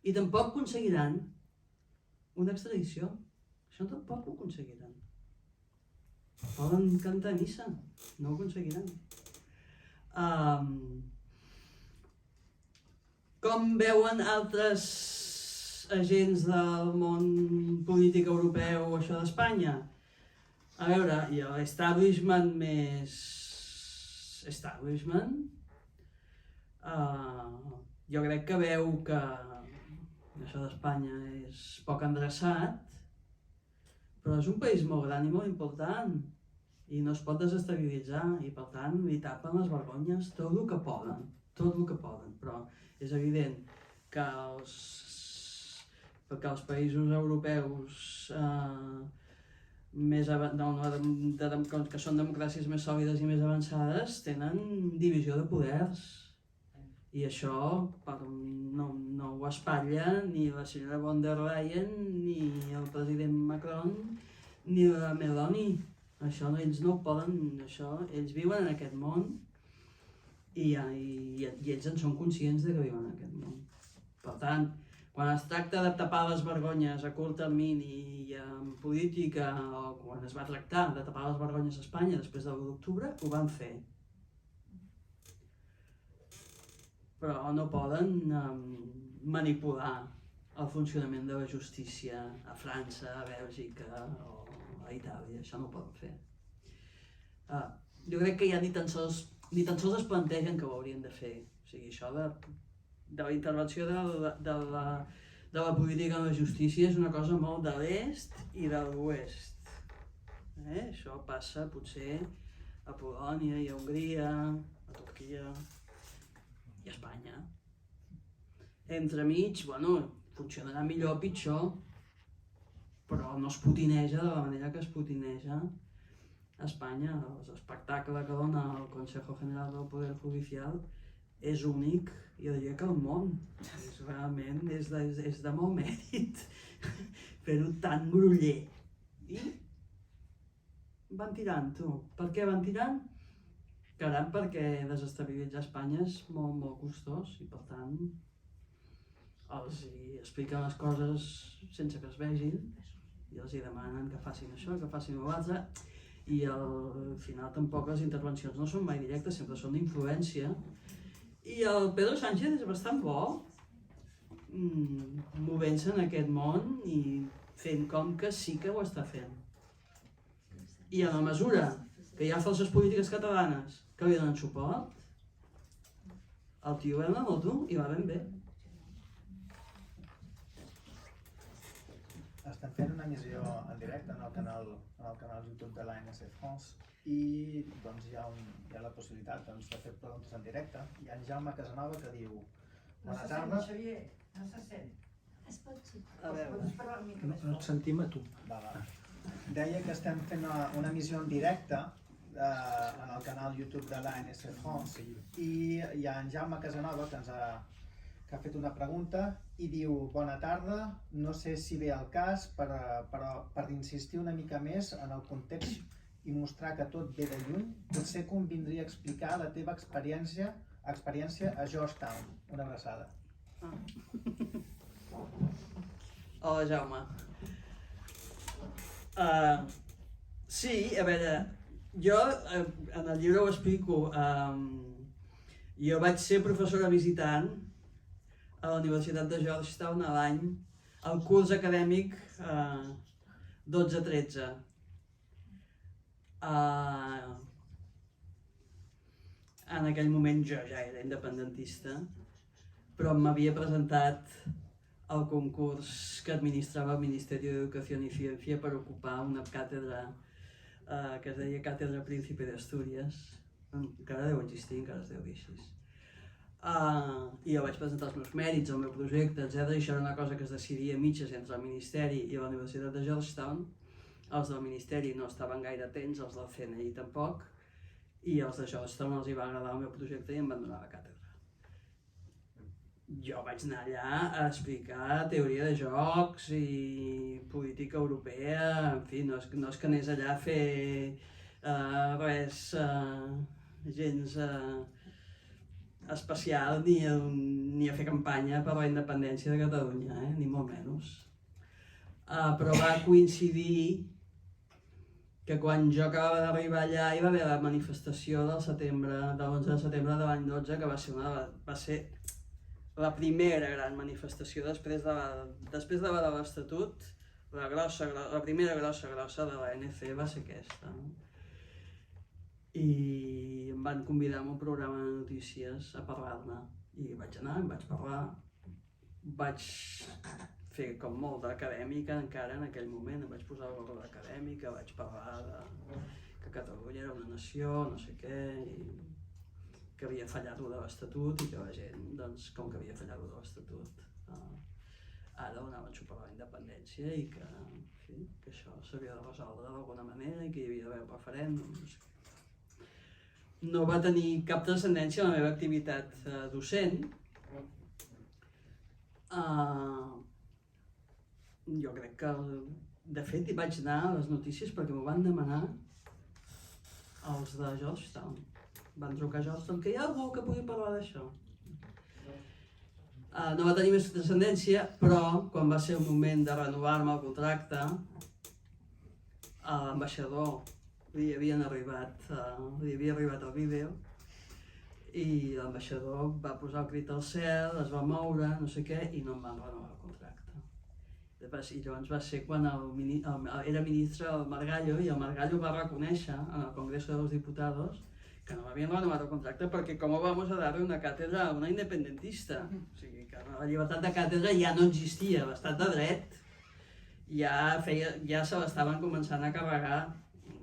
I tampoc aconseguiran una extradició. Això tampoc ho aconseguiran. Poden cantar missa, no ho aconseguiran. Com veuen altres agents del món polític europeu això d'Espanya? A veure, i l'establishment més establishment, jo crec que veu que això d'Espanya és poc endreçat, però és un país molt gran i molt important i no es pot desestabilitzar i per tant li tapen les vergonyes tot el que poden, però és evident que els països europeus que són democràcies més sòlides i més avançades tenen divisió de poders i això no ho espatlla ni la senyora von der Leyen ni el president Macron ni la Meloni. Això ells no ho poden, ells viuen en aquest món i ells en són conscients de que viuen en aquest món. Per tant, quan es tracta de tapar les vergonyes a curt termini i en política, o quan es va tractar de tapar les vergonyes a Espanya després de l'1 d'octubre, ho van fer. Però no poden manipular el funcionament de la justícia a França, a Bèlgica o a Itàlia, això no ho poden fer. Jo crec que ja ni tan sols es plantegen que ho haurien de fer. O sigui, això de la intervenció de la política en la justícia és una cosa molt de l'est i de l'oest. Això passa potser a Polònia i a Hongria, a Turquia i a Espanya. Entremig, funcionarà millor o pitjor, però no es putineja de la manera que es putineja a Espanya. L'espectacle que dona el Consejo General del Poder Judicial és únic, jo diria que al món. Realment és de molt mèrit fer-ho tan groller. I van tirant, tu. Per què van tirant? Caram, perquè desestabilitzar Espanya és molt, molt costós i per tant els expliquen les coses sense que es vegin i els demanen que facin això, que facin l'altre i al final tampoc les intervencions no són mai directes, sempre són d'influència i el Pedro Sánchez és bastant bo movent-se en aquest món i fent com que sí que ho està fent. I a la mesura que hi ha forces polítiques catalanes que li donen suport, el tio va molt dur i va ben bé. Estem fent una emissió en directe en el canal YouTube de l'ANC France i doncs, hi ha la possibilitat de fer preguntes en directe. Hi ha en Jaume Casanova que diu: bona tarda. Xavier, no se sent. Es pot sí. A veure, Pots parlar una mica més No et sentim a tu. Deia que estem fent una emissió en directe en el canal YouTube de l'ANC France i hi ha en Jaume Casanova que ha fet una pregunta i diu: bona tarda, no sé si ve al cas, però per insistir una mica més en el context i mostrar que tot ve de lluny, potser convindria explicar la teva experiència experiència a Georgetown. Una abraçada. Hola, Jaume. Sí, a veure, jo en el llibre ho explico. Jo vaig ser professora visitant a la Universitat de Georgetown al curs acadèmic 12-13. En aquell moment jo ja era independentista, però m'havia presentat al concurs que administrava el Ministeri d'Educació i Ciència per ocupar una càtedra que es deia Càtedra Príncipe de Asturias. Encara deu existir, encara es deu dir així. I jo vaig presentar els meus mèrits, el meu projecte, etc. I això era una cosa que es decidia a mitges entre el Ministeri i la Universitat de Georgetown. Els del Ministeri no estaven gaire atents, els del CNI tampoc, i els de Georgetown els hi va agradar el meu projecte i em van donar la càtedra. Jo vaig anar allà a explicar teoria de jocs i política europea, en fi, no és que anés allà a fer res gens especial ni a fer campanya per la independència de Catalunya, ni molt menys. Però va coincidir que quan jo acabava d'arribar allà hi va haver la manifestació del l'11 de setembre de l'any 12, que va ser la primera gran manifestació després de la de l'Estatut. La primera grossa de l'ANC va ser aquesta. I em van convidar a un programa de notícies a parlar-ne. I vaig anar, em vaig parlar. Vaig fer com molt d'acadèmica encara en aquell moment, em vaig posar a l'hora d'acadèmica, vaig parlar que Catalunya era una nació, no sé què, i que havia fallat de l'Estatut i que la gent, doncs, com que havia fallat de l'Estatut, ara donaven suport a la independència i que, en fi, que això s'havia de resoldre d'alguna manera i que hi havia d'haver un referèndum, no sé què. No va tenir cap transcendència en la meva activitat docent. Jo crec que, de fet, hi vaig anar a les notícies perquè m'ho van demanar els de Georgetown. Van trucar a Georgetown, que hi ha algú que pugui parlar d'això. No va tenir més transcendència, però quan va ser el moment de renovar-me el contracte, a l'ambaixador li havia arribat el vídeo i l'ambaixador va posar el crit al cel, es va moure, no sé què, i no em van renovar el contracte. I llavors va ser quan era ministre el Margallo, i el Margallo va reconèixer en el Congreso de los Diputados que no m'havien renovat el contracte perquè com vamos a darle una càtedra a una independentista. O sigui, que la llibertat de càtedra ja no existia, l'estat de dret ja se l'estaven començant a carregar,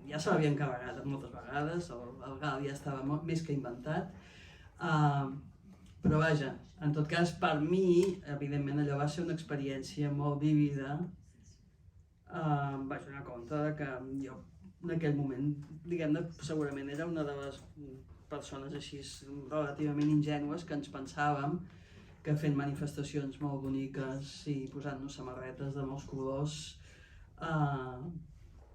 ja se l'havien carregat moltes vegades, el GAL ja estava més que inventat, però vaja, en tot cas per mi, evidentment allò va ser una experiència molt vívida. Em vaig donar compte que jo en aquell moment, diguem-ne, segurament era una de les persones així relativament ingènues que ens pensàvem que fent manifestacions molt boniques i posant-nos samarretes de molts colors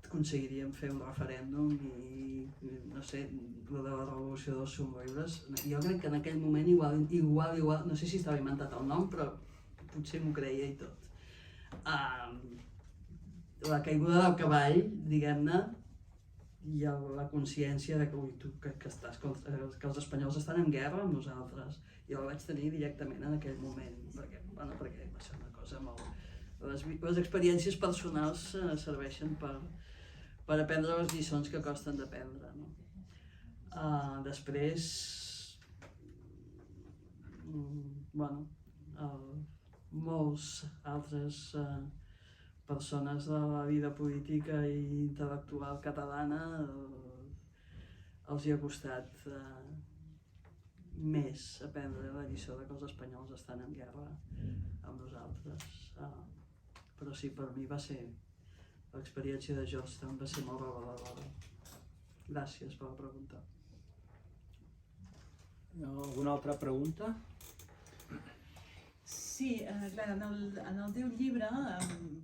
aconseguiríem fer un referèndum i, no sé, la de la revolució dels somriures. Jo crec que en aquell moment igual, no sé si estava inventat el nom, però potser m'ho creia i tot. La caiguda del cavall, diguem-ne, i la consciència de que els espanyols estan en guerra amb nosaltres. Jo la vaig tenir directament en aquell moment, perquè va ser una cosa molt... Les experiències personals serveixen per aprendre les lliçons que costen d'aprendre. Després, molts altres persones de la vida política i intel·lectual catalana els hi ha costat més aprendre la lliçó que els espanyols estan en guerra amb nosaltres. Però sí, per mi va ser, l'experiència de Georgetown va ser molt reveladora. Gràcies per la pregunta. Alguna altra pregunta? Sí, Sí, clar, en el teu llibre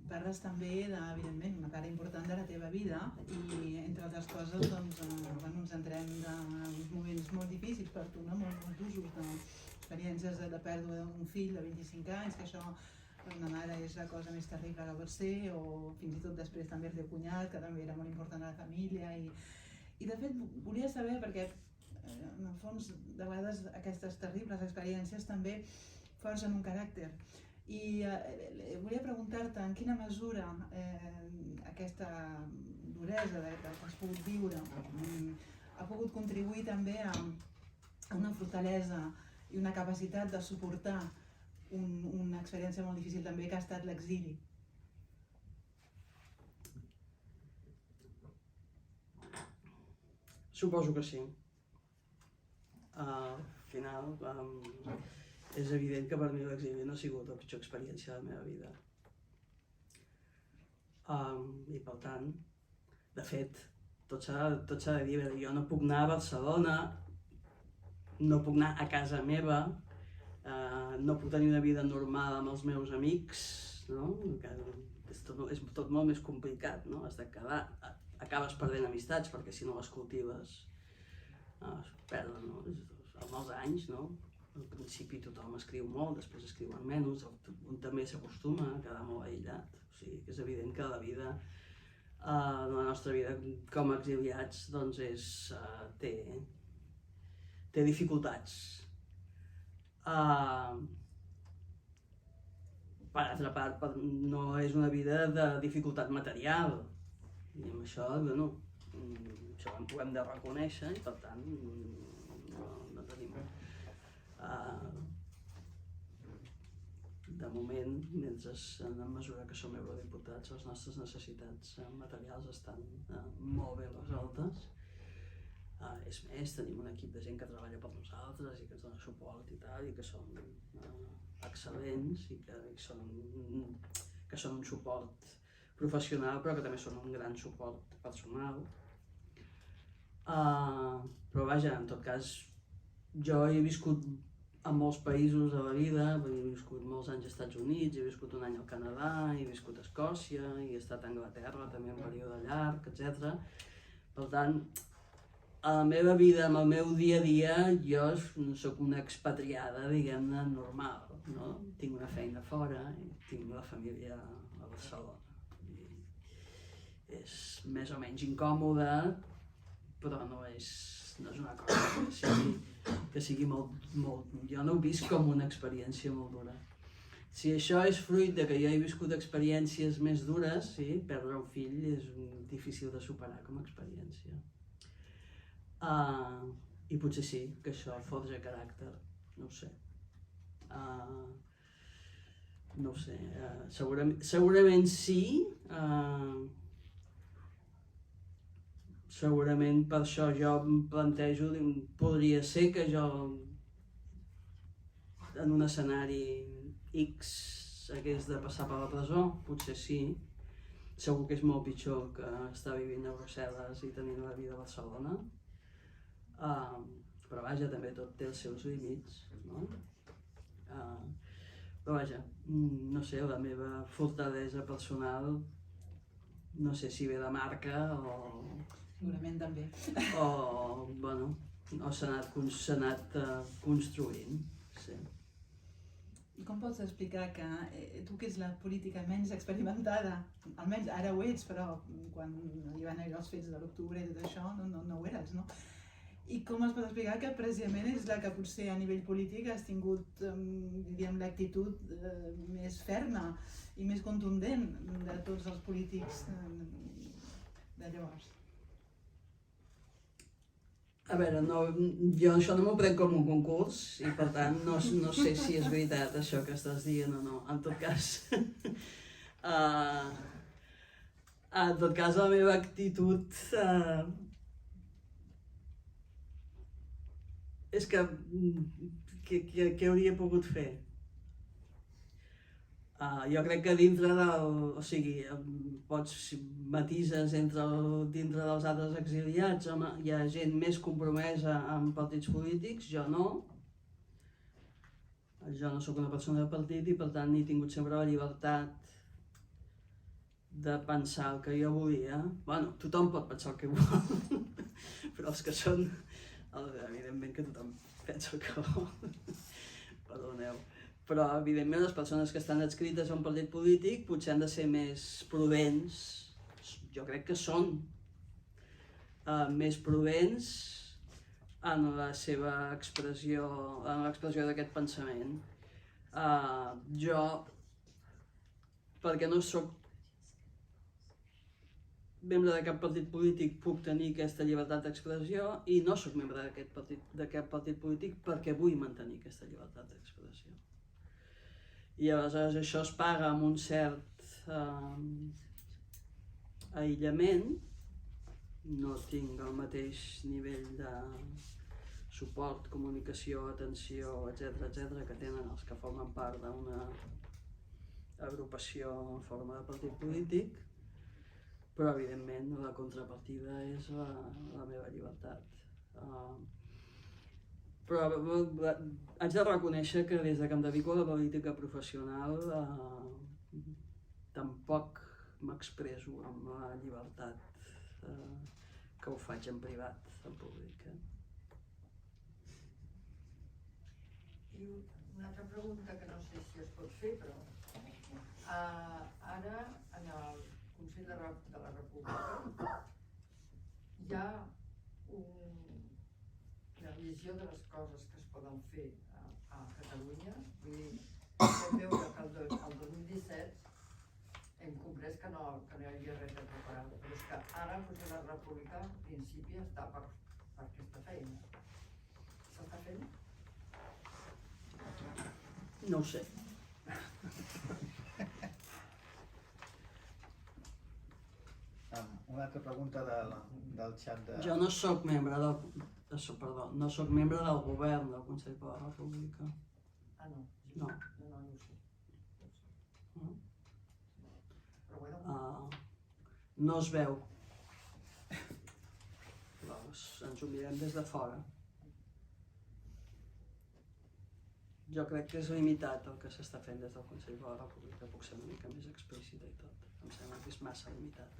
parles també, evidentment, una part important de la teva vida i, entre altres coses, doncs, ens entrem d'uns moments molt difícils per tu, no? Molt durs, d'experiències de pèrdua d'un fill de 25 anys, que això per una mare és la cosa més terrible que pot ser, o fins i tot després també el teu cunyat, que també era molt important a la família. I de fet, volia saber, perquè en el fons, de vegades, aquestes terribles experiències també forgen un caràcter. I volia preguntar-te en quina mesura aquesta duresa que has pogut viure ha pogut contribuir també a una fortalesa i una capacitat de suportar una experiència molt difícil també que ha estat l'exili. Suposo que sí. Al final, és evident que per mi l'exili no ha sigut la pitjor experiència de la meva vida. I per tant, de fet, tot s'ha de dir, jo no puc anar a Barcelona, no puc anar a casa meva, no puc tenir una vida normal amb els meus amics, no? És tot molt més complicat, no? Acabes perdent amistats perquè si no les cultives es perden, no? Amb els anys, no? Al principi tothom escriu molt, després escriuen menys, un també s'acostuma a quedar molt aïllat. O sigui, que és evident que la vida, la nostra vida com a exiliats, doncs té dificultats. Per altra part, no és una vida de dificultat material, i amb això, bueno, això ho hem de reconèixer i per tant no tenim. De moment, en la mesura que som eurodiputats, les nostres necessitats materials estan molt bé resoltes. És més, tenim un equip de gent que treballa per nosaltres i que ens dona suport i tal, i que són excel·lents i que són un suport professional, però que també són un gran suport personal. Però vaja, en tot cas, jo he viscut en molts països a la vida, he viscut molts anys als Estats Units, he viscut un any al Canadà, he viscut a Escòcia, he estat a Anglaterra també un període llarg, etc. Per tant, a la meva vida, en el meu dia a dia, jo sóc una expatriada, diguem-ne, normal, no? Tinc una feina fora i tinc la família a Barcelona. És més o menys incòmode, però no és una cosa que sigui molt... Jo no ho visc com una experiència molt dura. Si això és fruit de que jo he viscut experiències més dures, sí, perdre un fill és difícil de superar com a experiència. I potser sí, que això forja caràcter, no ho sé. No ho sé, segurament sí. Segurament per això jo em plantejo, podria ser que jo en un escenari X hagués de passar per la presó, potser sí. Segur que és molt pitjor que estar vivint a Brussel·les i tenir una vida a Barcelona. Però vaja, també tot té els seus límits, no? Però vaja, no sé, la meva fortalesa personal, no sé si ve de marca o... Segurament també. Bueno, s'ha anat construint, sí. I com pots explicar que tu, que ets la política menys experimentada, almenys ara ho ets, però quan hi van haver els fets de l'octubre i tot això no ho eres, no? I com es pot explicar que precisament és la que potser a nivell polític has tingut, diríem, l'actitud més ferma i més contundent de tots els polítics de llavors? A veure, jo això no m'ho prenc com un concurs i per tant no sé si és veritat això que estàs dient o no. En tot cas, la meva actitud és que què hauria pogut fer? Jo crec que dintre o sigui, matises dintre dels altres exiliats, home, hi ha gent més compromesa amb partits polítics, jo no. Jo no sóc una persona de partit i per tant he tingut sempre la llibertat de pensar el que jo volia. Bueno, tothom pot pensar el que vol, però els que són... Evidentment que tothom pensa el que vol, perdoneu. Però evidentment les persones que estan adscrites a un partit polític potser han de ser més prudents, jo crec que són més prudents en la seva expressió, en l'expressió d'aquest pensament. Jo, perquè no sóc membre de cap partit polític, puc tenir aquesta llibertat d'expressió i no sóc membre d'aquest partit polític perquè vull mantenir aquesta llibertat d'expressió. I aleshores això es paga amb un cert aïllament. No tinc el mateix nivell de suport, comunicació, atenció, etc., que tenen els que formen part d'una agrupació en forma de partit polític, però evidentment la contrapartida és la meva llibertat. Però haig de reconèixer que des que em dedico a la política professional tampoc m'expreso amb la llibertat que ho faig en privat, en públic. I una altra pregunta que no sé si es pot fer, però ara en el Consell de la República hi ha una visió de les coses que es poden fer a Catalunya. Vull dir, vam veure que el 2017 hem comprès que no hi havia res de preparat, però és que ara el Consell de la República en principi està per aquesta feina. S'està fent? No ho sé. Una altra pregunta del xat de... Jo no sóc membre no sóc membre del govern del Consell de la República. Ah, no. No. No ho sé. No. Però bueno... No es veu. Llavors, ens ho mirem des de fora. Jo crec que és limitat el que s'està fent des del Consell de la República, puc ser una mica més explícita i tot. Em sembla que és massa limitat.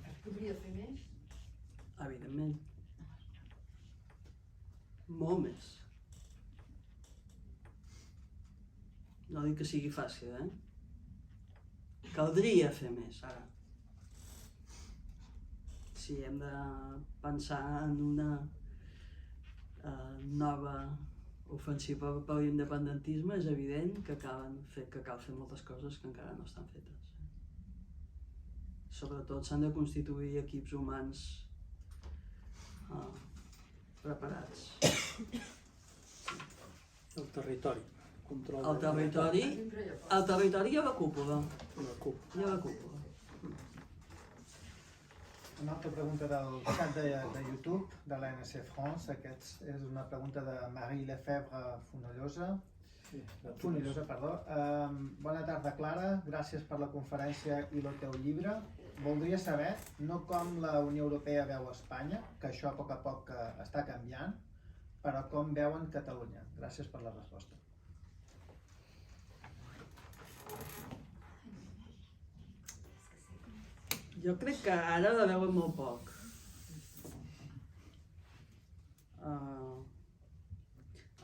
Es podria fer més? Evidentment. Molt més. No dic que sigui fàcil, Caldria fer més, ara. Si hem de pensar en una nova ofensiva per l'independentisme, és evident que cal fer moltes coses que encara no estan fetes. Sobretot s'han de constituir equips humans preparats. El territori. Control El territori hi ha la cúpula. Hi ha la cúpula. Una altra pregunta del xat de YouTube, de l'ANC France. Aquesta és una pregunta de Marie Lefebvre Fonollosa. Bona tarda, Clara. Gràcies per la conferència i el teu llibre. Voldria saber, no com la Unió Europea veu Espanya, que això a poc està canviant, però com veuen Catalunya. Gràcies per la resposta. Jo crec que ara la veuen molt poc. A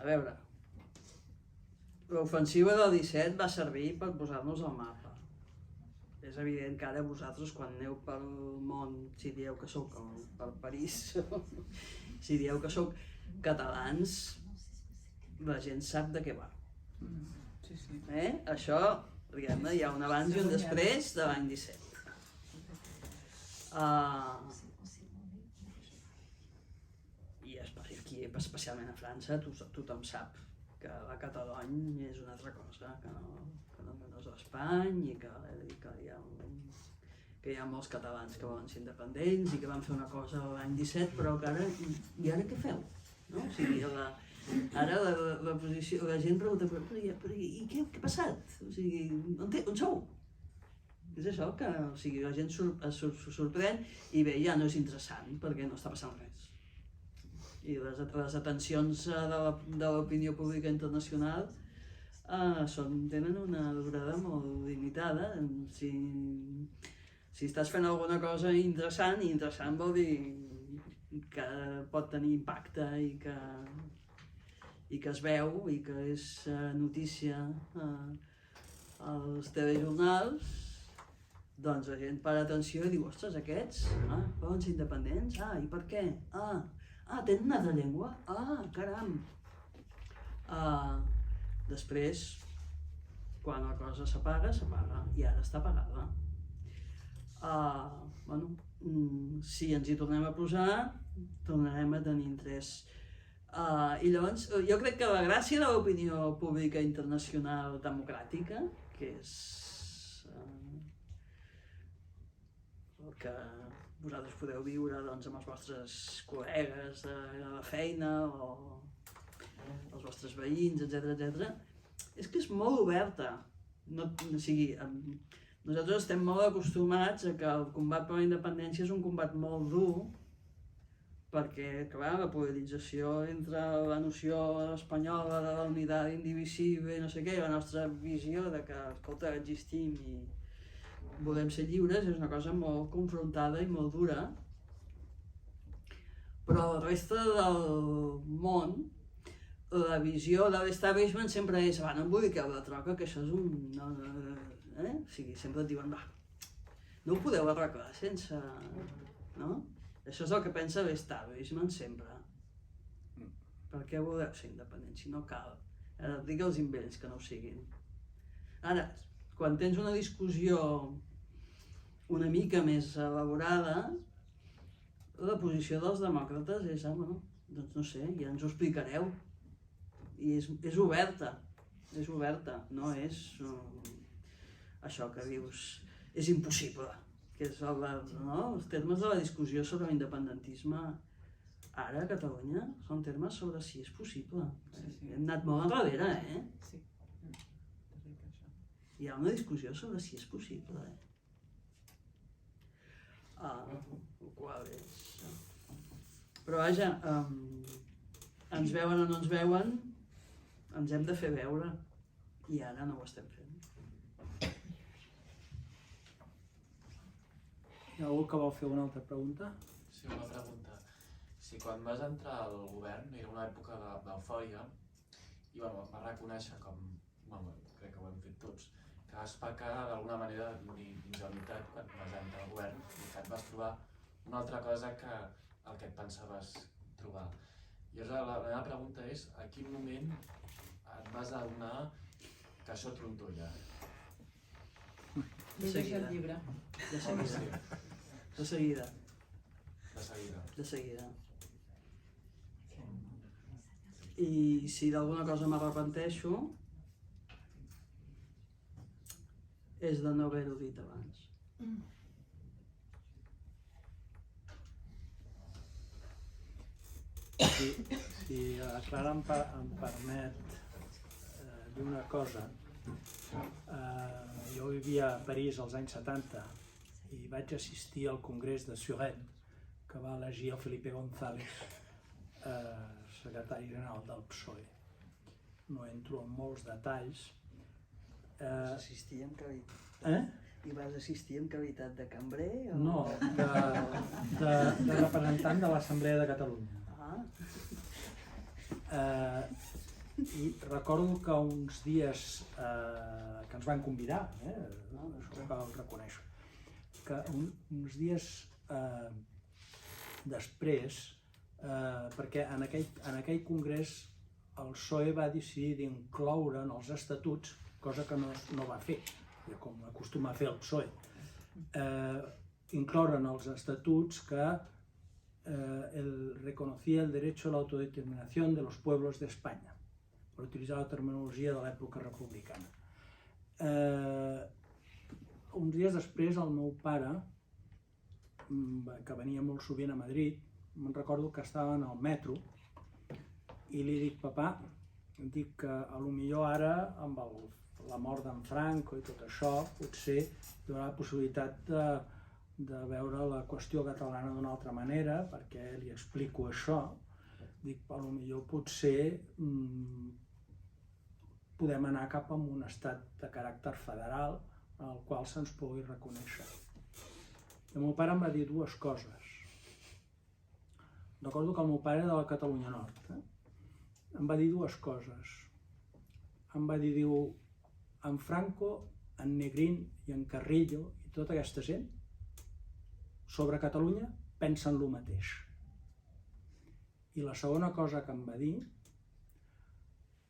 veure, l'ofensiva del 17 va servir per posar-nos al mapa. És evident que ara vosaltres, quan aneu pel món, si dieu que sou per París, si dieu que sou catalans, la gent sap de què va. Això, diguem-ne, hi ha un abans i un després de l'any 17. I aquí, especialment a França, tothom sap que la Catalunya és una altra cosa, que no és l'Espany i que hi ha molts catalans que volen ser independents i que van fer una cosa l'any 17, però que ara, i ara què feu? No? O sigui, ara la posició, la gent pregunta, però i què ha passat? O sigui, on sou? És això, que la gent s'ho sorprèn i bé, ja no és interessant perquè no està passant res. I les atencions de l'opinió pública internacional tenen una durada molt limitada. Si estàs fent alguna cosa interessant, i interessant vol dir que pot tenir impacte i que es veu i que és notícia als telejornals, doncs la gent para atenció i diu, ostres, aquests poden ser independents? I per què? Tenen una altra llengua? Caram! Després, quan la cosa s'apaga, i ara està apagada. Si ens hi tornem a posar, tornarem a tenir interès. I llavors, jo crec que la gràcia de l'opinió pública internacional democràtica, que és el que vosaltres podeu viure doncs, amb els vostres col·legues de la feina o els vostres veïns, etc., és que és molt oberta. Nosaltres estem molt acostumats a que el combat per la independència és un combat molt dur, perquè, clar, la polarització entre la noció espanyola de la unitat indivisible i no sé què, i la nostra visió de que, escolta, existim i volem ser lliures, és una cosa molt confrontada i molt dura. Però la resta del món, la visió de l'establishment sempre és no em publiqueu la troca, que això és un... O sigui, sempre et diuen, no ho podeu arreglar sense... No? Això és el que pensa l'establishment sempre. Per què voleu ser independents si no cal? Ara, digue'ls ells que no ho siguin. Ara, quan tens una discussió una mica més elaborada, la posició dels demòcrates és, doncs no sé, ja ens ho explicareu. I és oberta, no és això que dius, és impossible, que és els termes de la discussió sobre l'independentisme ara a Catalunya són termes sobre si és possible. Hem anat molt enrere, Sí. Hi ha una discussió sobre si és possible, el qual és... Però vaja, ens veuen o no ens veuen, ens hem de fer veure, i ara no ho estem fent. Hi ha algú que vol fer una altra pregunta? Sí, una pregunta. Si quan vas entrar al govern era una època d'eufòria i vas reconèixer com, crec que ho hem fet tots, que vas pecar d'alguna manera d'ingenuïtat quan vas entrar al govern i que et vas trobar una altra cosa que el que et pensaves trobar. I la meva pregunta és, a quin moment et vas adonar que això trontolla? Llegeix el llibre. De seguida. De seguida. I si d'alguna cosa m'arrepenteixo, és de no haver-ho dit abans. Si la Clara em permet dir una cosa, jo vivia a París als anys 70 i vaig assistir al congrés de Suresnes, que va elegir el Felipe González secretari general del PSOE. No entro en molts detalls. Vas assistir en qualitat? I vas assistir en qualitat de cambrer? No, de representant de l'Assemblea de Catalunya. I recordo que uns dies que ens van convidar, això cal reconèixer, que uns dies després, perquè en aquell congrés el PSOE va decidir d'incloure en els estatuts, cosa que no va fer, com acostuma a fer el PSOE, incloure en els estatuts que reconocía el derecho a la autodeterminación de los pueblos de España, per utilitzar la terminologia de l'època republicana. Uns dies després, el meu pare, que venia molt sovint a Madrid, me'n recordo que estava en el metro i li dic, papà, dic que potser ara, amb la mort d'en Franco i tot això, potser hi haurà la possibilitat de veure la qüestió catalana d'una altra manera, perquè li explico això. Dic, potser podem anar cap a un estat de caràcter federal al qual se'ns pugui reconèixer. El meu pare em va dir dues coses. Recordo que el meu pare era de la Catalunya Nord. Em va dir dues coses. Em va dir, diu, en Franco, en Negrín i en Carrillo i tota aquesta gent sobre Catalunya pensen el mateix. I la segona cosa que em va dir,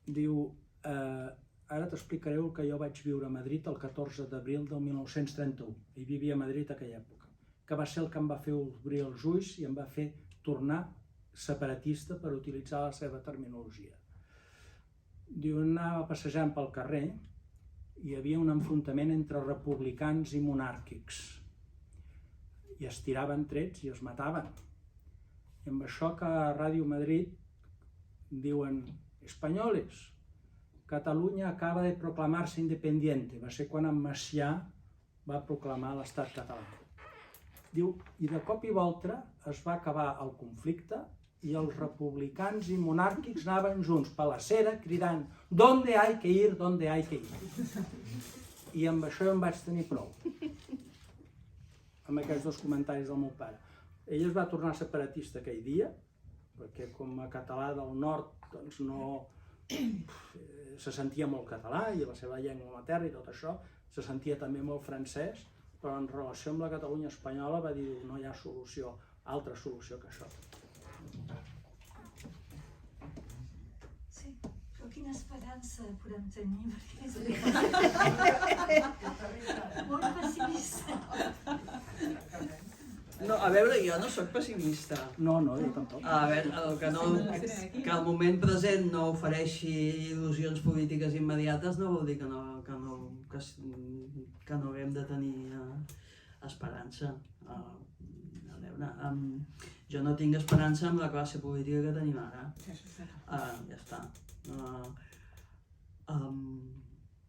diu, ara t'explicaré el que jo vaig viure a Madrid el 14 d'abril del 1931, i vivia a Madrid aquella època, que va ser el que em va fer obrir els ulls i em va fer tornar separatista, per utilitzar la seva terminologia. Diu, anava passejant pel carrer i hi havia un enfrontament entre republicans i monàrquics. I es tiraven trets i es mataven. I amb això que a Ràdio Madrid diuen «Espanyoles, Catalunya acaba de proclamar-se independiente». Va ser quan en Macià va proclamar l'estat català. Diu, i de cop i volta es va acabar el conflicte i els republicans i monàrquics anaven junts per la cera cridant «Donde hay que ir, donde hay que ir». I amb això em vaig tenir prou, amb aquests dos comentaris del meu pare. Ell es va tornar separatista aquell dia, perquè com a català del nord doncs no se sentia molt català i la seva llengua materna i tot això, se sentia també molt francès, però en relació amb la Catalunya espanyola va dir no hi ha solució, altra solució que això. Sí, però quina esperança podem tenir, perquè és molt pessimista. No, a veure, jo no sóc pessimista. No, jo tampoc. A veure, que el moment present no ofereixi il·lusions polítiques immediates no vol dir que no haguem de tenir esperança. A veure, jo no tinc esperança amb la classe política que tenim ara. Ja està.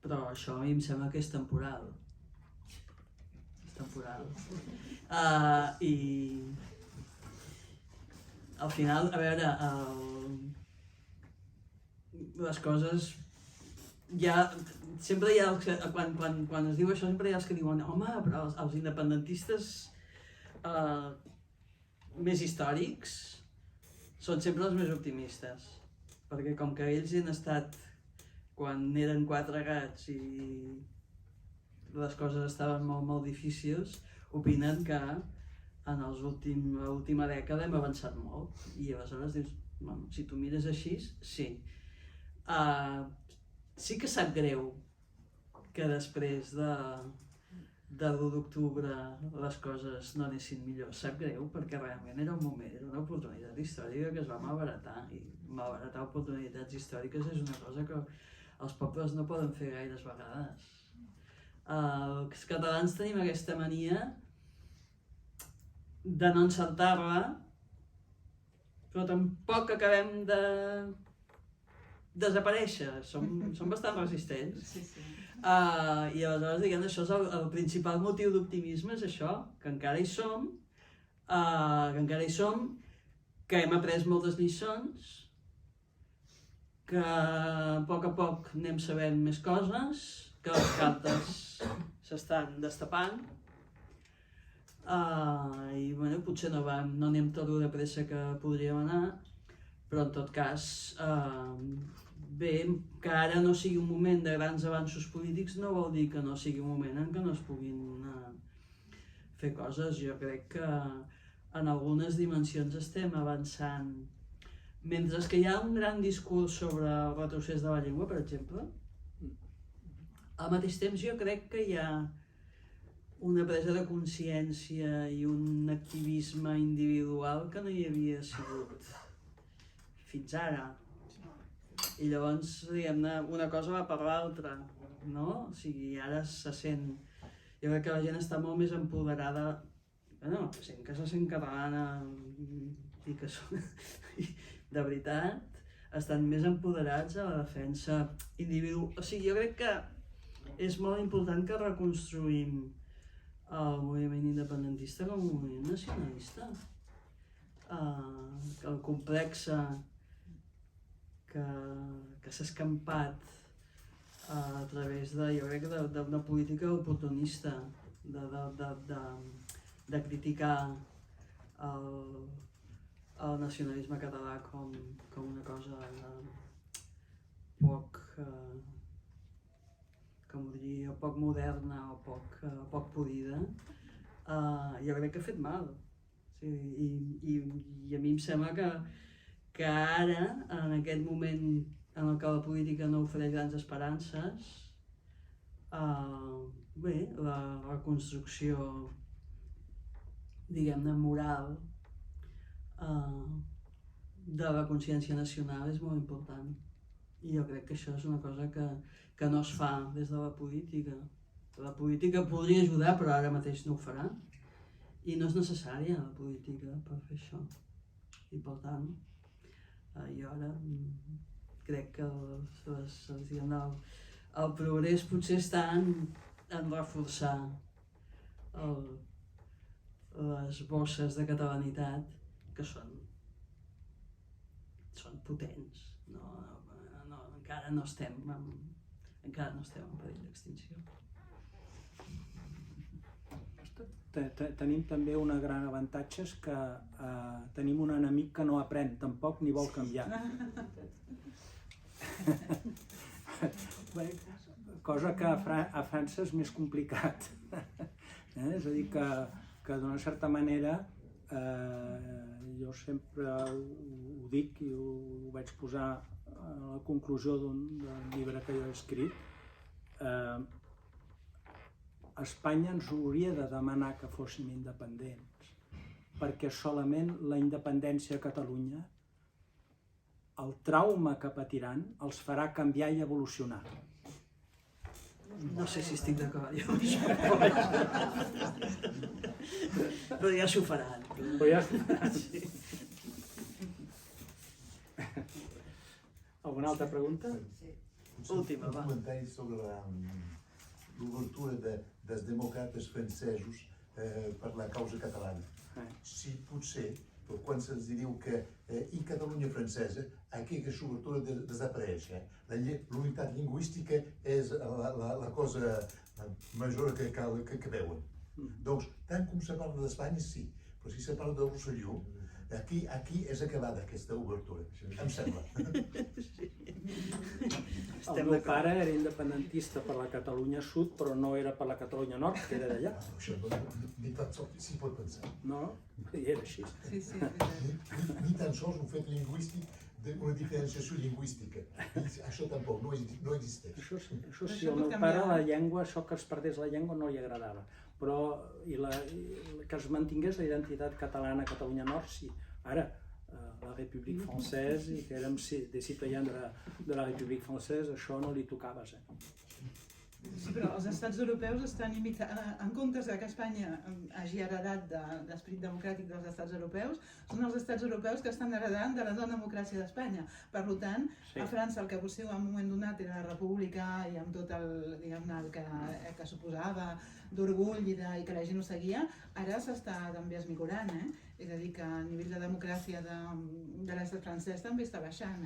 Però això a mi em sembla que és temporal. És temporal. I al final, a veure, les coses sempre hi ha quan es diu això sempre hi ha els que diuen home, però els independentistes més històrics són sempre els més optimistes, perquè com que ells hi han estat quan eren 4 gats i les coses estaven molt difícils, opinen que en l'última dècada hem avançat molt i aleshores dius, bueno, si tu mires així, sí. Sí que sap greu que després de l'1 d'octubre les coses no anessin millor. Sap greu perquè realment era un moment, era una oportunitat històrica que es va malbaratar i malbaratar oportunitats històriques és una cosa que els pobles no poden fer gaires vegades. Els catalans tenim aquesta mania de no encertar-la, però tampoc acabem de desaparèixer, som bastant resistents. I aleshores, diguem, això és el principal motiu d'optimisme, és això, que encara hi som, que hem après moltes lliçons, que a poc anem sabent més coses, que les cartes s'estan destapant, i bueno, potser no anem tot de pressa que podríem anar, però en tot cas, bé, que ara no sigui un moment de grans avanços polítics no vol dir que no sigui un moment en què no es puguin fer coses. Jo crec que en algunes dimensions estem avançant. Mentre que hi ha un gran discurs sobre el retrocés de la llengua, per exemple, al mateix temps jo crec que hi ha una presa de consciència i un activisme individual que no hi havia sigut fins ara. I llavors, diguem-ne, una cosa va per l'altra, no? O sigui, ara se sent... Jo crec que la gent està molt més empoderada, bueno, gent que se sent catalana i que són... de veritat, estan més empoderats a la defensa individual. O sigui, jo crec que és molt important que reconstruïm el moviment independentista com un moviment nacionalista. Que el complex que s'ha escampat a través de, jo crec, d'una política oportunista, de criticar el nacionalisme català com una cosa poc, com ho diria, poc moderna o poc polida. Jo crec que ha fet mal. I a mi em sembla que ara, en aquest moment en el que la política no ofereix grans esperances, bé, la construcció, diguem-ne, moral de la consciència nacional és molt important. I jo crec que això és una cosa que no es fa des de la política. La política podria ajudar, però ara mateix no ho farà. I no és necessària la política per fer això. I per tant, jo ara crec que el progrés potser està en reforçar les bosses de catalanitat que són potents. Encara no estem en perill d'extinció. Tenim també un gran avantatge, és que tenim un enemic que no aprèn tampoc ni vol canviar. Cosa que a França és més complicat. És a dir, que d'una certa manera, jo sempre ho dic i ho vaig posar a la conclusió d'un llibre que jo he escrit, Espanya ens hauria de demanar que fóssim independents, perquè solament la independència a Catalunya, el trauma que patiran, els farà canviar i evolucionar. No sé si estic d'acord jo amb això, però ja s'ho faran. Sí. Alguna altra pregunta? Última, va. Un comentari sobre l'obertura dels demòcrates francesos per la causa catalana. Si potser, quan se'ls diu que i Catalunya francesa, aquí aquesta obertura desapareix. L'unitat lingüística és la cosa major que veuen. Doncs, tant com se parla d'Espanya, sí, però si se parla de Rosselló, aquí és acabada aquesta obertura, em sembla. El meu pare era independentista per la Catalunya Sud, però no era per la Catalunya Nord, que era d'allà. Això ni tan sols s'hi pot pensar. No, i era així. Ni tan sols un fet lingüístic, una diferenciació lingüística. Això tampoc, no existeix. Això sí, al meu pare la llengua, això que es perdés la llengua no li agradava, però que es mantingués la identitat catalana a Catalunya Nord, sí. Ara, la República Francesa i que érem des citoyens de la República Francesa, això no li tocava. Sí, però els estats europeus estan en comptes que Espanya hagi heredat l'esperit democràtic dels estats europeus, són els estats europeus que estan heredant de la no democràcia d'Espanya. Per tant, a França el que potser en un moment donat era la república i amb tot el que suposava d'orgull i que la gent ho seguia, ara s'està també esmigorant. És a dir, que a nivell de democràcia de l'estat francès també està baixant.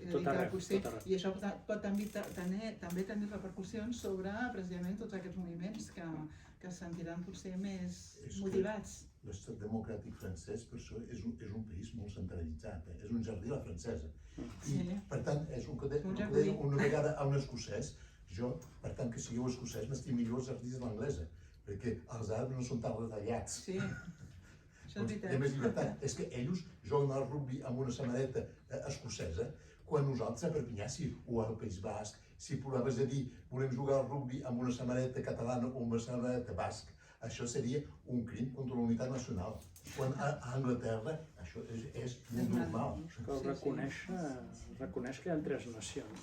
Tot arreu. I això pot també tenir repercussions sobre precisament tots aquests moviments que es sentiran potser més motivats. L'estat democràtic francès, per això, és un país molt centralitzat, és un jardí a la francesa. I, per tant, és un que deia una vegada a un escocès, jo, per tant, que sigueu escocès, m'estic millor els jardins de l'anglesa, perquè els arbres no són tan retallats. Sí, això és veritat. Hi ha més llibertat. És que ells juguen al rugby amb una samarreta escocesa, quan nosaltres a Perpinyà, o al País Basc, si provaves a dir volem jugar al rugby amb una samarreta catalana o una samarreta basc, això seria un crim contra la unitat nacional. Quan a Anglaterra això és molt normal. Cal reconeix que hi ha 3 nacions.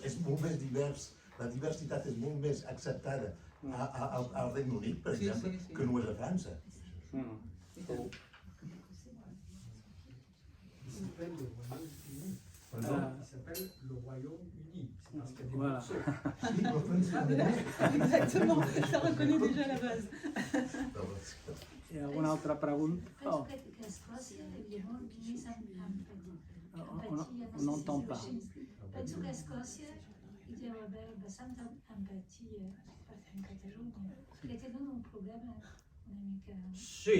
És molt més divers, la diversitat és molt més acceptada al Regne Unit, per exemple, que no és a França. Il s'appelle le Royaume-Uni. Voilà. Exactement, ça reconnaît déjà la base. Hi ha alguna altra pregunta? Penso que a Escòcia hi havia molt més amb on n'entend pas. Penso que a Escòcia hi deu haver bastanta empatia en Catalunya, perquè tenen un problema una mica... Sí,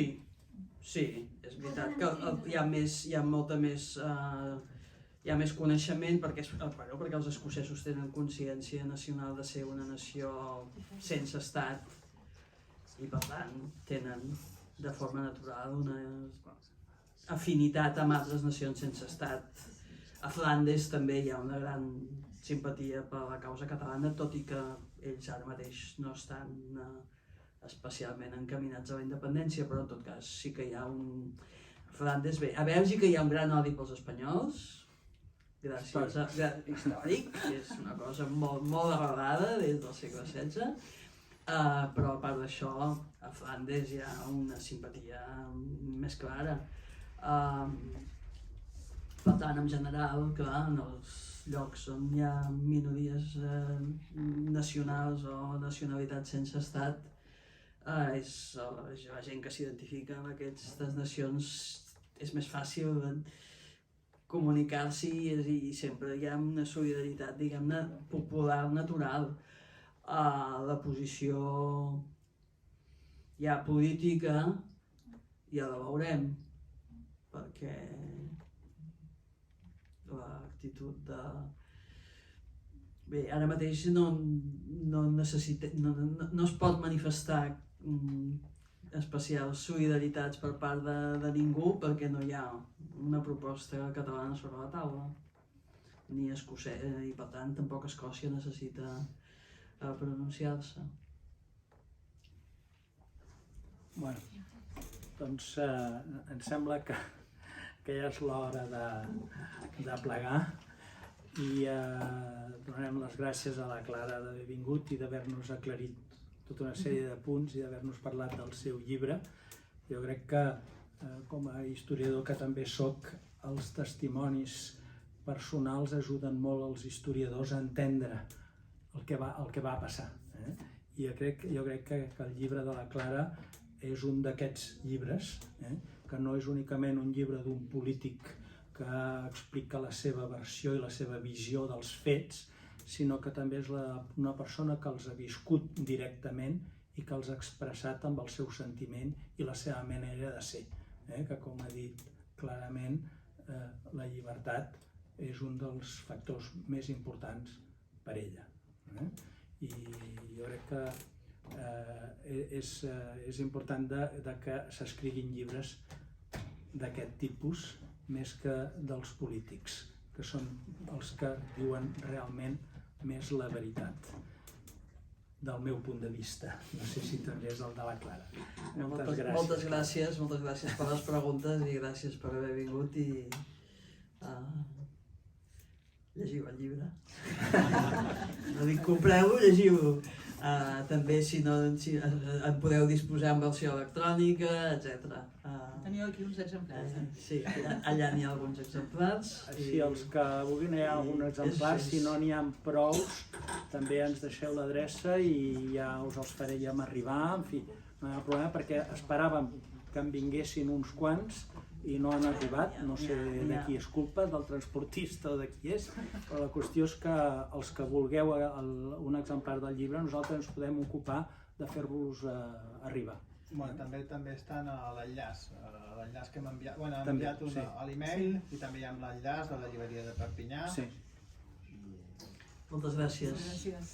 és veritat que hi ha molta més... Hi ha més coneixement perquè els escocesos tenen consciència nacional de ser una nació sense estat i per tant tenen de forma natural una afinitat amb altres nacions sense estat. A Flandes també hi ha una gran simpatia per la causa catalana, tot i que ells ara mateix no estan especialment encaminats a la independència, però en tot cas sí que hi ha un... A Flandes, bé, a Bèlgica hi ha un gran odi pels espanyols, gràcies a... històric, que és una cosa molt arrelada des del segle XVI, però a part d'això, a Flandes hi ha una simpatia més clara. Per tant, en general, clar, en els llocs on hi ha minories nacionals o nacionalitats sense estat, és la gent que s'identifica amb aquestes nacions, és més fàcil comunicar-s'hi i sempre hi ha una solidaritat, diguem-ne, popular, natural. La posició ja política ja la veurem, perquè l'actitud de... Bé, ara mateix no es pot manifestar especials solidaritats per part de ningú perquè no hi ha una proposta catalana sobre la taula, ni escocesa, i per tant tampoc Escòcia necessita pronunciar-se. Bueno, doncs em sembla que ja és l'hora de plegar i donarem les gràcies a la Clara d'haver vingut i d'haver-nos aclarit tota una sèrie de punts i d'haver-nos parlat del seu llibre. Jo crec que, com a historiador que també soc, els testimonis personals ajuden molt els historiadors a entendre el que va passar. I jo crec que el llibre de la Clara és un d'aquests llibres, que no és únicament un llibre d'un polític que explica la seva versió i la seva visió dels fets, sinó que també és una persona que els ha viscut directament i que els ha expressat amb el seu sentiment i la seva manera de ser, que, com ha dit clarament, la llibertat és un dels factors més importants per ella. I jo crec que és important que s'escriguin llibres d'aquest tipus més que dels polítics, que són els que diuen realment més la veritat, del meu punt de vista. No sé si també és el de la Clara. Moltes gràcies per les preguntes i gràcies per haver vingut i llegiu el llibre. No dic compreu-lo, llegiu-lo. També si en podeu disposar en versió electrònica, etc. Teniu aquí uns exemplars. Sí, allà n'hi ha alguns exemplars. Si els que vulguin hi ha algun exemplar, si no n'hi ha prous, també ens deixeu l'adreça i ja us els farem arribar. En fi, no hi ha problema perquè esperàvem que en vinguessin uns quants i no han arribat, no sé de qui és culpa, del transportista o de qui és, però la qüestió és que els que vulgueu un exemplar del llibre, nosaltres ens podem ocupar de fer-vos arribar. També estan a l'enllaç que hem enviat, hem enviat a l'email i també hi ha l'enllaç de la llibreria de Perpinyà. Moltes gràcies. Gràcies.